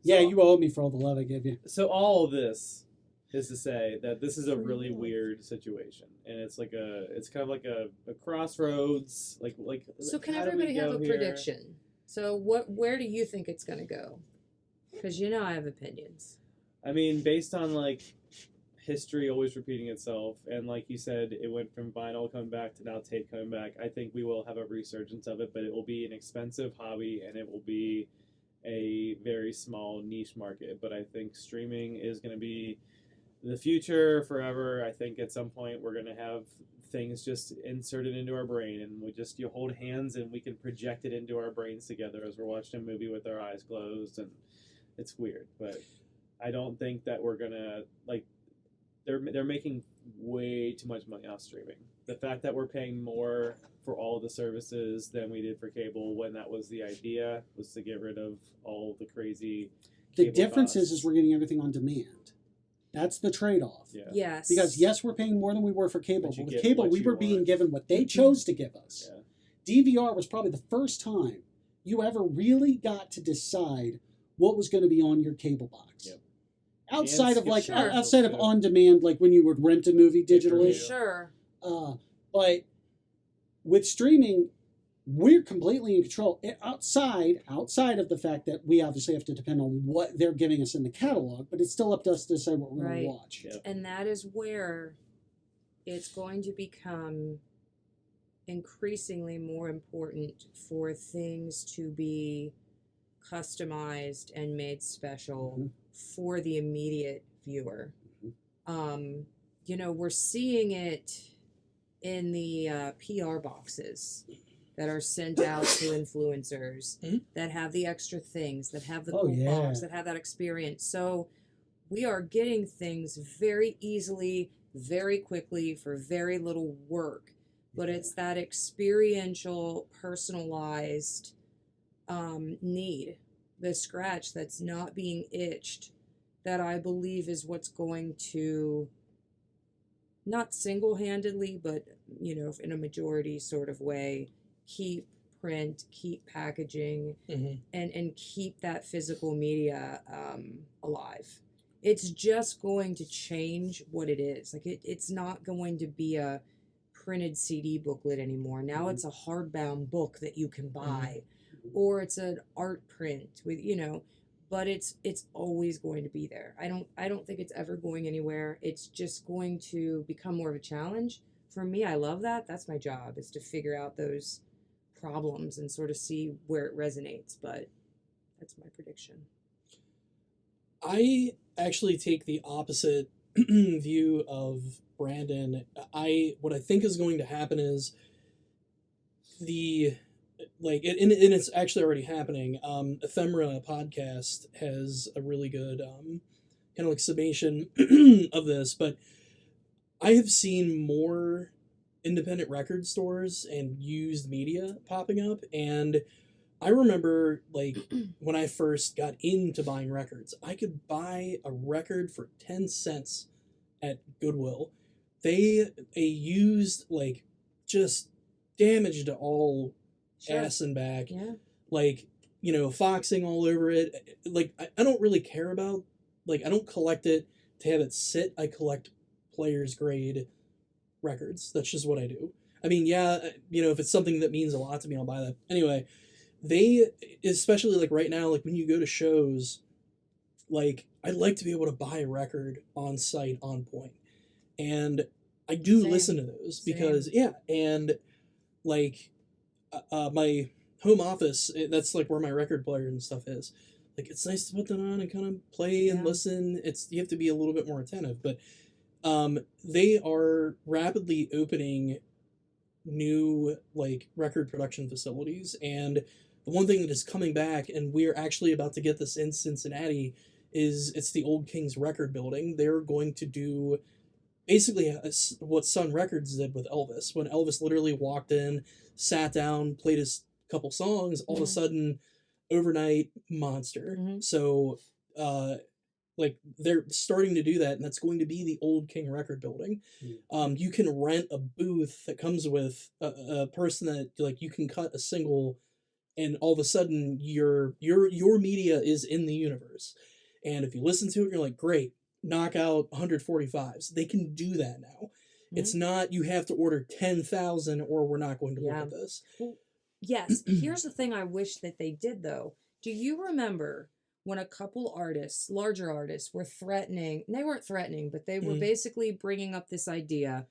Yeah, you owe me for all the love I gave you. So all of this is to say that this is a Free really love. weird situation, and it's kind of like a crossroads. Like So can how do we everybody have go a here? prediction? So where do you think it's gonna go? Because you know I have opinions. I mean, based on like history always repeating itself, and like you said, it went from vinyl coming back to now tape coming back. I think we will have a resurgence of it, but it will be an expensive hobby, and it will be a very small niche market. But I think streaming is going to be the future forever. I think at some point we're going to have things just inserted into our brain, and you hold hands and we can project it into our brains together as we're watching a movie with our eyes closed, and it's weird, but I don't think that we're gonna like. They're making way too much money off streaming. The fact that we're paying more for all the services than we did for cable when that was the idea was to get rid of all the crazy. The cable difference costs. is we're getting everything on demand. That's the trade-off. Yeah. Yes. Because yes, we're paying more than we were for cable, But you but with get cable what we you were being want. given what they chose to give us. Yeah. DVR was probably the first time you ever really got to decide what was going to be on your cable box. Yep. Outside of like Sure. outside of on demand, like when you would rent a movie digitally. Sure. But with streaming, we're completely in control. Outside of the fact that we obviously have to depend on what they're giving us in the catalog, but it's still up to us to decide what we're going Right. to watch. Yep. And that is where it's going to become increasingly more important for things to be customized and made special for the immediate viewer. You know, we're seeing it in the PR boxes that are sent out to influencers that have the extra things, that have the Oh, cool yeah. box, that have that experience. So we are getting things very easily, very quickly, for very little work. But it's that experiential, personalized need, the scratch that's not being itched, that I believe is what's going to, not single-handedly, but, you know, in a majority sort of way, keep print, keep packaging, and keep that physical media alive. It's just going to change what it is. Like, it's not going to be a printed CD booklet anymore. Now it's a hardbound book that you can buy, or it's an art print with, you know, but it's always going to be there. I don't think it's ever going anywhere. It's just going to become more of a challenge. For me, I love that. That's my job, is to figure out those problems and sort of see where it resonates, but that's my prediction. I actually take the opposite view of Brandon. What I think is going to happen is and it's actually already happening. Ephemera podcast has a really good kind of like summation of this, but I have seen more independent record stores and used media popping up, and I remember, like, when I first got into buying records, I could buy a record for 10 cents at Goodwill. They used, like, just damage to all ass and back. Yeah. Like, you know, foxing all over it. Like, I don't really care about, like, I don't collect it to have it sit. I collect player's grade records. That's just what I do. I mean, yeah, you know, if it's something that means a lot to me, I'll buy that. Anyway, they, especially like right now, like when you go to shows, like I'd like to be able to buy a record on site on point. And I do Same. listen to those because, yeah, and like my home office, that's like where my record player and stuff is. Like, it's nice to put that on and kind of play and listen. You have to be a little bit more attentive, but they are rapidly opening new like record production facilities, and the one thing that is coming back, and we're actually about to get this in Cincinnati, is it's the Old Kings Record Building. They're going to do basically what Sun Records did with Elvis. When Elvis literally walked in, sat down, played his couple songs, all of a sudden, overnight monster. So, like they're starting to do that, and that's going to be the Old King Record Building. You can rent a booth that comes with a person that like you can cut a single, and all of a sudden your media is in the universe. And if you listen to it, you're like, great, knock out 145s. They can do that now. It's not you have to order 10,000 or we're not going to look at this. Well, yes. Here's the thing I wish that they did though. Do you remember when a couple artists, larger artists, were threatening? They weren't threatening, but they were basically bringing up this idea.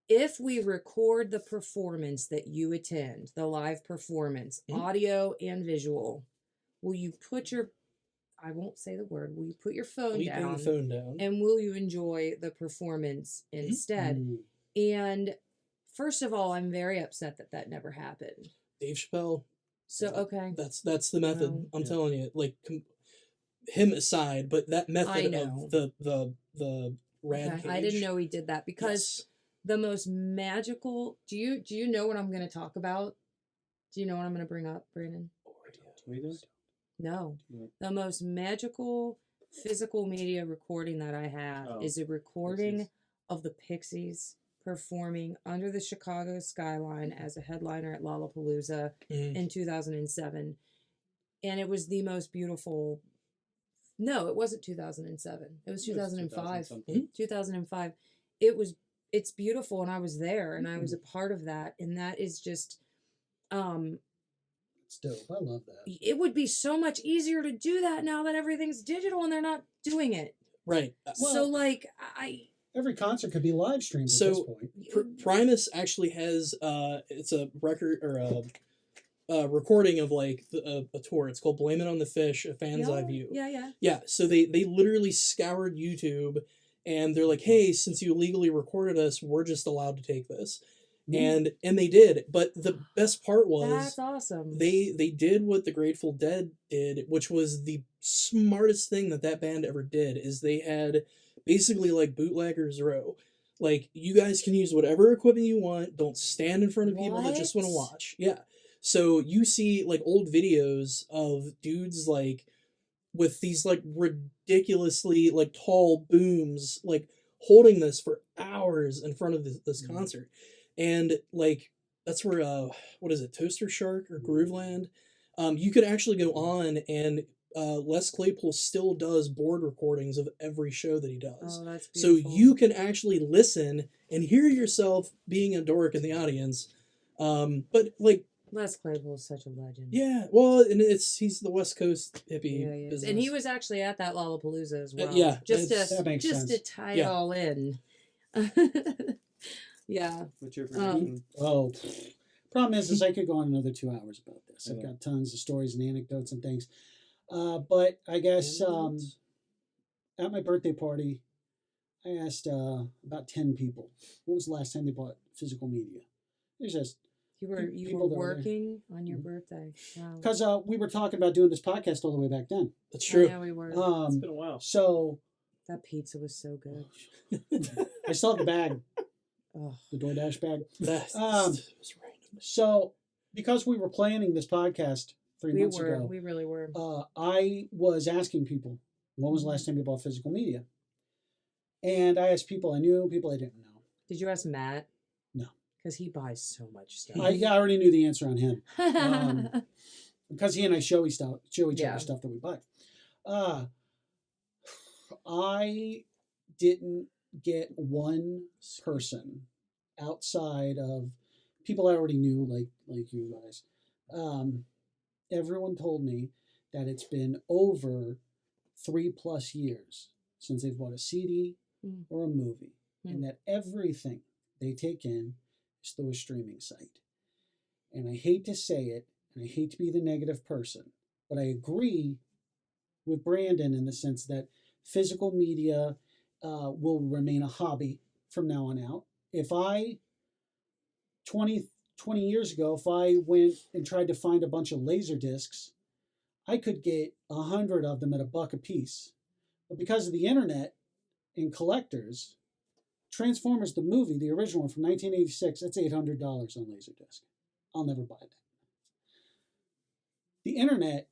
If we record the performance that you attend, the live performance, audio and visual, will you put your, I won't say the word, will you put your phone down? And will you enjoy the performance instead? And first of all, I'm very upset that that never happened. Dave Chappelle. So, okay. That's the method. I'm telling you, like him aside, but that method of the rad cage. I didn't know he did that because the most magical, do you know what I'm going to talk about? Do you know what I'm going to bring up, Brandon? No. The most magical physical media recording that I have is a recording of the Pixies performing under the Chicago skyline as a headliner at Lollapalooza in 2007. And it was the most beautiful. No, it wasn't 2007. It was 2005. 2005. It's beautiful, and I was there, and I was a part of that, and that is just It's dope. I love that. It would be so much easier to do that now that everything's digital and they're not doing it. Right. So, like, every concert could be live streamed at this point. Primus actually has it's a record or a recording of like a tour. It's called "Blame It on the Fish: A Fan's Eye View." Yeah. So they literally scoured YouTube, and they're like, "Hey, since you illegally recorded us, we're just allowed to take this." And they did, but the best part was that's awesome. They did what the Grateful Dead did, which was the smartest thing that band ever did. Is they had basically like Bootleggers Row, like you guys can use whatever equipment you want. Don't stand in front of people that just want to watch. Yeah, so you see like old videos of dudes like with these like ridiculously like tall booms, like holding this for hours in front of this concert. And like that's where what is it, Toaster Shark or Grooveland? You could actually go on, and Les Claypool still does board recordings of every show that he does. Oh, that's So beautiful. you can actually listen and hear yourself being a dork in the audience. But like Les Claypool is such a legend. Yeah, well, and he's the West Coast hippie business. And he was actually at that Lollapalooza as well. Just to tie it all in. Yeah. What's your prediction? Problem is I could go on another 2 hours about this. I've got tons of stories and anecdotes and things. But I guess at my birthday party, I asked about 10 people, what was the last time they bought physical media? It's just you were working on your birthday. Wow. Because we were talking about doing this podcast all the way back then. That's true. Yeah, we were. It's been a while. So that pizza was so good. I still have the bag. The DoorDash bag. So, because we were planning this podcast 3 months ago, we really were. I was asking people, when was the last time you bought physical media? And I asked people I knew, people I didn't know. Did you ask Matt? No. Because he buys so much stuff. I already knew the answer on him. Because he and I show each other stuff that we buy. I didn't get one person outside of people I already knew, like you guys. Everyone told me that it's been over 3+ years since they've bought a CD or a movie, and that everything they take in is through a streaming site. And I hate to say it, and I hate to be the negative person, but I agree with Brandon in the sense that physical media will remain a hobby from now on out. If I 20 years ago, if I went and tried to find a bunch of laser discs, I could get 100 of them at $1 a piece. But because of the internet and collectors, Transformers the movie, the original one from 1986, that's $800 on Laserdisc. I'll never buy that. The internet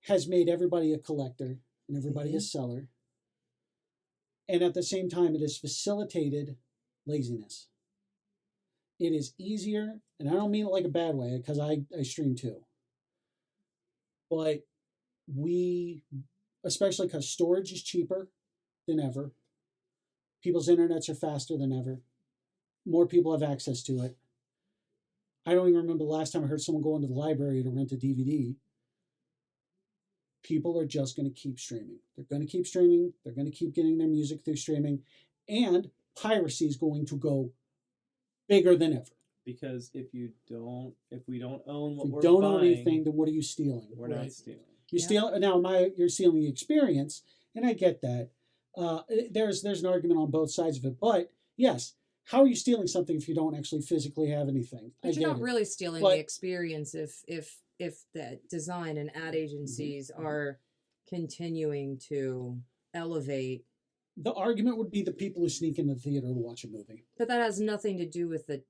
has made everybody a collector and everybody a seller. And at the same time, it has facilitated laziness. It is easier, and I don't mean it like a bad way, because I stream too. But especially because storage is cheaper than ever. People's internets are faster than ever. More people have access to it. I don't even remember the last time I heard someone go into the library to rent a DVD. People are just going to keep streaming. They're going to keep streaming. They're going to keep getting their music through streaming. And piracy is going to go bigger than ever. Because if we don't own what if you we're don't buying, own anything, then what are you stealing? We're not stealing. You steal now. You're stealing the experience, and I get that. There's an argument on both sides of it, but yes, how are you stealing something if you don't actually physically have anything? But you're not really stealing the experience if the design and ad agencies are continuing to elevate. The argument would be the people who sneak in the theater to watch a movie. But that has nothing to do with the.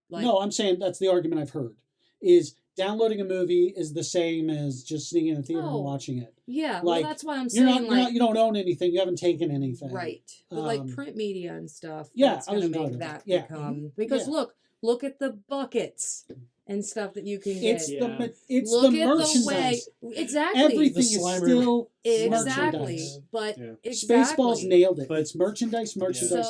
No, I'm saying that's the argument I've heard. Is downloading a movie is the same as just sneaking in the theater and watching it. Yeah, well, that's why I'm saying you don't own anything. You haven't taken anything. Right. But like print media and stuff. Yeah, that's going to make that become because look at the buckets and stuff that you can get. It's look the at merchandise. The way, exactly. Everything is still merchandise. But Spaceballs nailed it. But it's merchandise. Merchandise.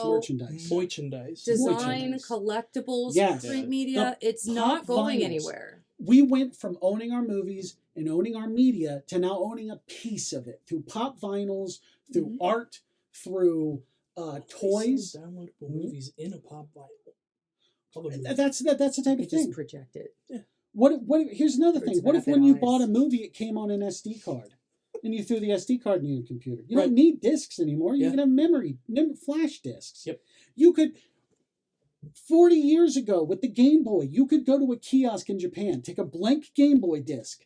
Design, collectibles, print media. It's not going anywhere. We went from owning our movies and owning our media to now owning a piece of it through pop vinyls, through art, through toys. Downloadable movies in a pop vinyl. That's the type of thing. Just project it. Yeah. What? Here's another thing. What if when you bought a movie, it came on an SD card, and you threw the SD card in your computer? You don't need discs anymore. You can have flash discs. Yep. You could. 40 years ago with the Game Boy, you could go to a kiosk in Japan, take a blank Game Boy disc,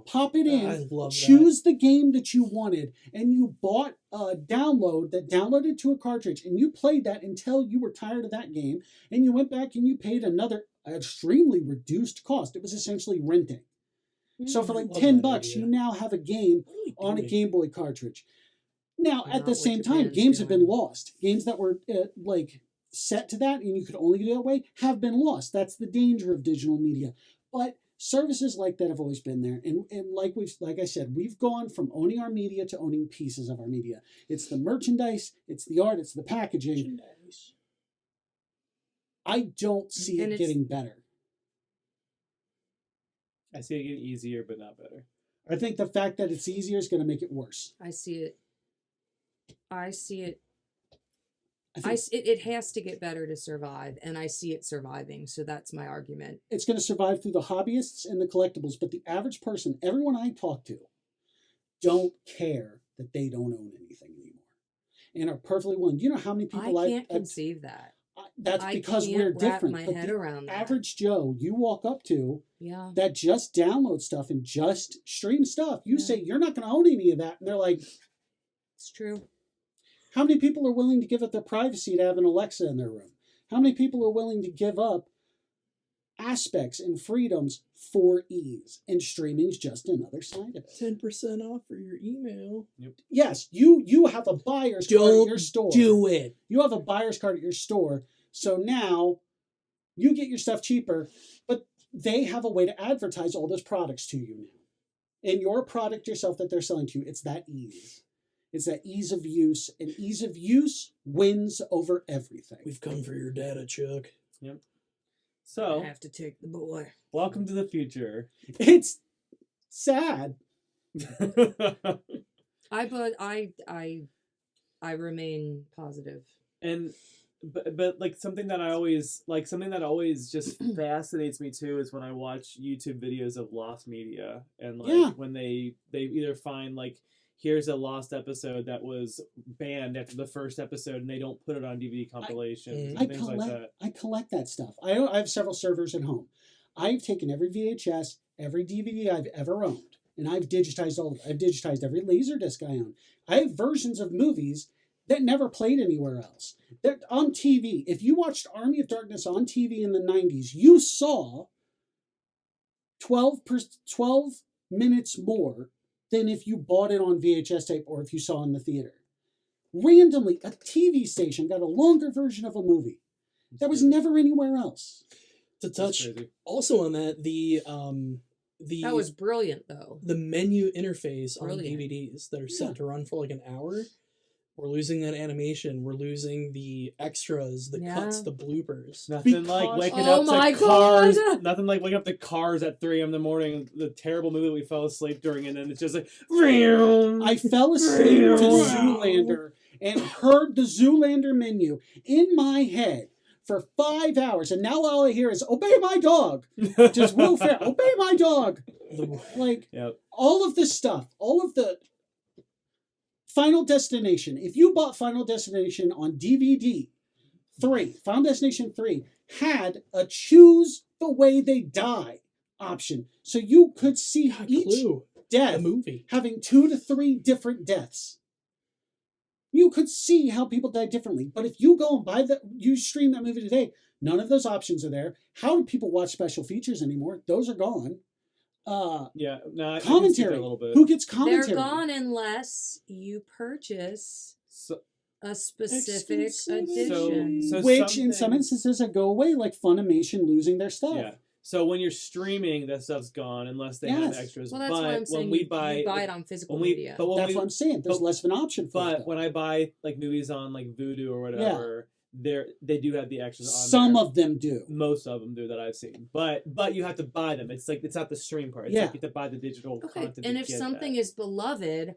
pop it in, choose the game that you wanted, and you bought a download that downloaded to a cartridge, and you played that until you were tired of that game, and you went back and you paid another extremely reduced cost. It was essentially renting. So for like $10, you now have a game on a Game Boy cartridge. Now, at the same time, games have been lost. Games that were set to that and you could only do it that way have been lost. That's the danger of digital media. But services like that have always been there. And like I said, we've gone from owning our media to owning pieces of our media. It's the merchandise, it's the art, it's the packaging. I don't see it getting better. I see it getting easier, but not better. I think the fact that it's easier is going to make it worse. I see it. It has to get better to survive, and I see it surviving, so that's my argument. It's going to survive through the hobbyists and the collectibles, but the average person, everyone I talk to, don't care that they don't own anything anymore and are perfectly willing. You know how many people I can't conceive that. That's because we're different. I can't wrap my head around that. Average Joe you walk up to that just download stuff and just stream stuff, you say you're not going to own any of that, and they're like, it's true. How many people are willing to give up their privacy to have an Alexa in their room? How many people are willing to give up aspects and freedoms for ease? And streaming's just another side of it. 10% off for your email. Yep. Yes, you have a buyer's card at your store. Do it. You have a buyer's card at your store, so now you get your stuff cheaper, but they have a way to advertise all those products to you now. And your product yourself that they're selling to you, it's that ease. It's that ease of use, and ease of use wins over everything. We've come for your data, Chuck. Yep. So I have to take the boy. Welcome to the future. It's sad. I remain positive. And but like something that always just fascinates me too is when I watch YouTube videos of lost media and when they either find here's a lost episode that was banned after the first episode, and they don't put it on DVD compilations I and things like that. collect that stuff. I have several servers at home. I've taken every VHS, every DVD I've ever owned, and I've digitized all of it. I've digitized every Laserdisc I own. I have versions of movies that never played anywhere else. They're on TV. If you watched Army of Darkness on TV in the 90s, you saw 12 minutes more than if you bought it on VHS tape or if you saw it in the theater. Randomly, a TV station got a longer version of a movie that was never anywhere else. To touch also on that, That was brilliant, though. the menu interface on Brilliant. DVDs that are Yeah. set to run for like an hour. We're losing that animation. We're losing the extras, the cuts, Yeah. the bloopers. Nothing like Because- waking Oh up my to Cars. God! Nothing like waking up to Cars at 3 a.m. in the morning. The terrible movie we fell asleep during, and then it's just like. I fell asleep to Zoolander and heard the Zoolander menu in my head for 5 hours, and now all I hear is "Obey my dog." Just Will Ferrell, "Obey my dog." Like Yep. all of this stuff, all of the Final Destination. If you bought Final Destination on DVD, Final Destination 3 had a choose the way they die option, so you could see each Clue. death The movie. having 2 to 3 different deaths. You could see how people die differently. But if you go and you stream that movie today, none of those options are there. How do people watch special features anymore? Those are gone. Yeah. No, I can see that Commentary. a little bit. Who gets commentary? They're gone unless you purchase So, a specific Exclusivity. edition. So Which some in some things- instances that go away, like Funimation losing their stuff. Yeah. So when you're streaming, that stuff's gone unless they have Yes. extras. Well, that's but what I'm saying. when we you buy it on physical when we, media. but when That's we, what I'm saying. There's but- less of an option for but it. when I buy like movies on like Vudu or whatever, they do have the extras on Some there. of them do. Most of them do that I've seen, but you have to buy them. It's like it's not the stream part. It's Yeah. like you have to buy the digital Okay, content. and to if get something that. is beloved,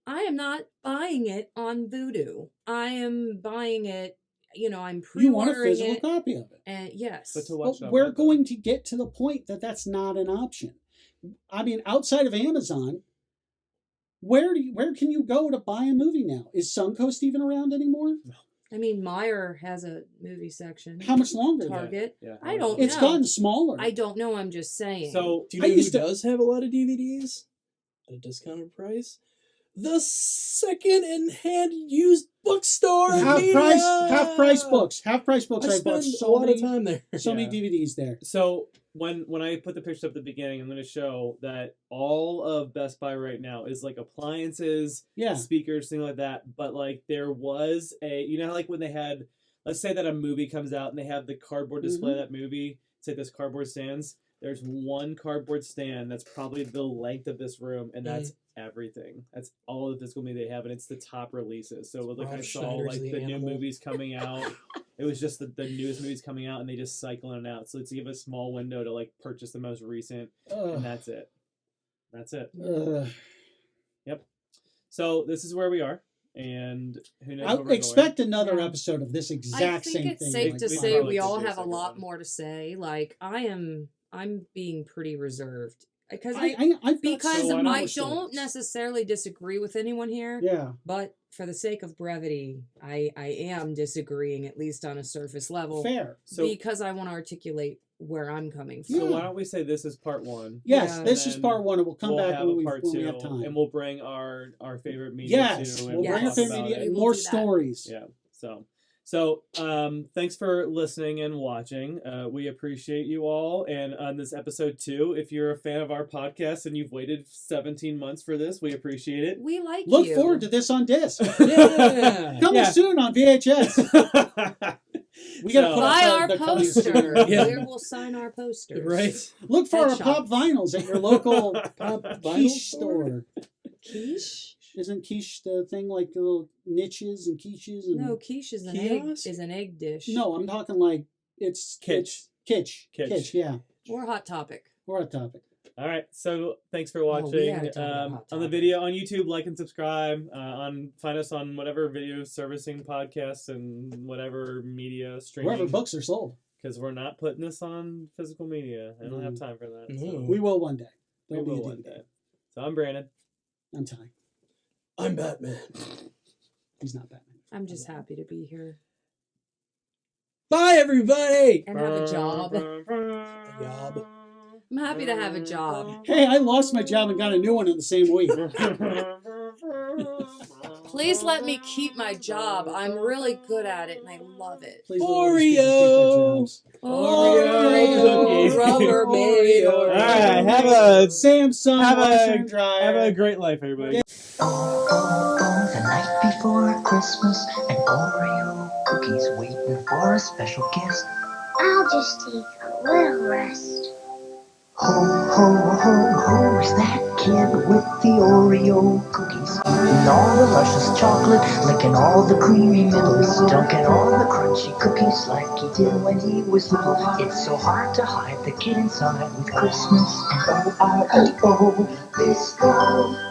I am not buying it on Vudu. I am buying it. I'm You want a pre-ordering physical it. copy of it. And yes, But to watch it But on we're web, going to get to the point that that's not an option. I mean, outside of Amazon, where can you go to buy a movie now? Is Suncoast even around anymore? I mean, Meyer has a movie section. How much longer? Target. Yeah. I don't It's know. gotten smaller. I don't know. I'm just saying. So Do you I know who used to- does have a lot of DVDs at a discounted price? The second-hand used bookstore. half media! price books. Half price books. I I bought spend a so lot many, of time there. so many Yeah. DVDs there. So when I put the picture up at the beginning, I'm going to show that all of Best Buy right now is like appliances, Yeah. speakers, things like that. But like there was how like when they had, let's say that a movie comes out and they have the cardboard display of that movie. Say this cardboard stands. There's one cardboard stand that's probably the length of this room, and that's everything. That's all the physical media they have, and it's the top releases. So like I Rob saw Schneider's like The the new Animal. movies coming out. It was just the newest movies coming out, and they just cycle in and out. So it's give a small window to like purchase the most recent, and Ugh. that's it. That's it. Ugh. So this is where we are, and who knows? I where we're expect another Yeah. episode of this I exact think same it's thing. safe like to that. say probably we all could do a have a second lot one. more to say. Like I'm being pretty reserved because I've got because so many I more don't stories. necessarily disagree with anyone here. Yeah. But for the sake of brevity, I am disagreeing at least on a surface level Fair. So because I want to articulate where I'm coming from. so Yeah. why don't we say this is part one? Yes, Yeah. this is And part one, and we'll come we'll back have when a we part when we two, have time. and we'll bring our favorite media Yes, too, and we'll bring Yes. up their talk about media it. We will more do that. stories. Yeah. So thanks for listening and watching. We appreciate you all. And on this episode 2, if you're a fan of our podcast and you've waited 17 months for this, we appreciate it. We like Look you. forward to this on disc. Yeah. Coming Yeah. soon on VHS. We gotta So- put Buy up our the coming poster. soon. Yeah. Where we'll sign our posters. Right. Look for our Headshots. pop vinyls at your local Pop vinyl quiche store? store. Quiche? Isn't quiche the thing like the little niches and quiches? And... No, quiche is Kiosk? an egg dish. No, I'm talking like it's Kitsch. Kitsch. Kitsch. Kitsch, yeah. Or Hot Topic. We're on topic. All right. So thanks for we watching. had to talk about Hot On the Topic. video on YouTube, like and subscribe. Find us on whatever video servicing podcasts and whatever media Wherever streaming. books are sold. Because we're not putting this on physical media. I don't have time for that. So No. We will one day. we There'll be will a one DVD. day. So I'm Brandon. I'm Ty. I'm Batman. He's not Batman. I'm just happy to be here Bye, everybody. and have a job. Yob. I'm happy to have a job. Hey, I lost my job and got a new one in the same week. Please let me keep my job. I'm really good at it and I love it. Please don't let these people keep their Oreo. jobs. Rubbermaid. All right, have a Samsung washer and dryer. have a great life, everybody. Oh, oh, oh, the night before Christmas, and Oreo cookies waiting for a special guest. I'll just take a little rest. Ho, ho, ho, who's that kid with the Oreo cookies? Eating all the luscious chocolate, licking all the creamy middles, dunking all the crunchy cookies like he did when he was little. It's so hard to hide the kid inside with Christmas and O-R-E-O. This go.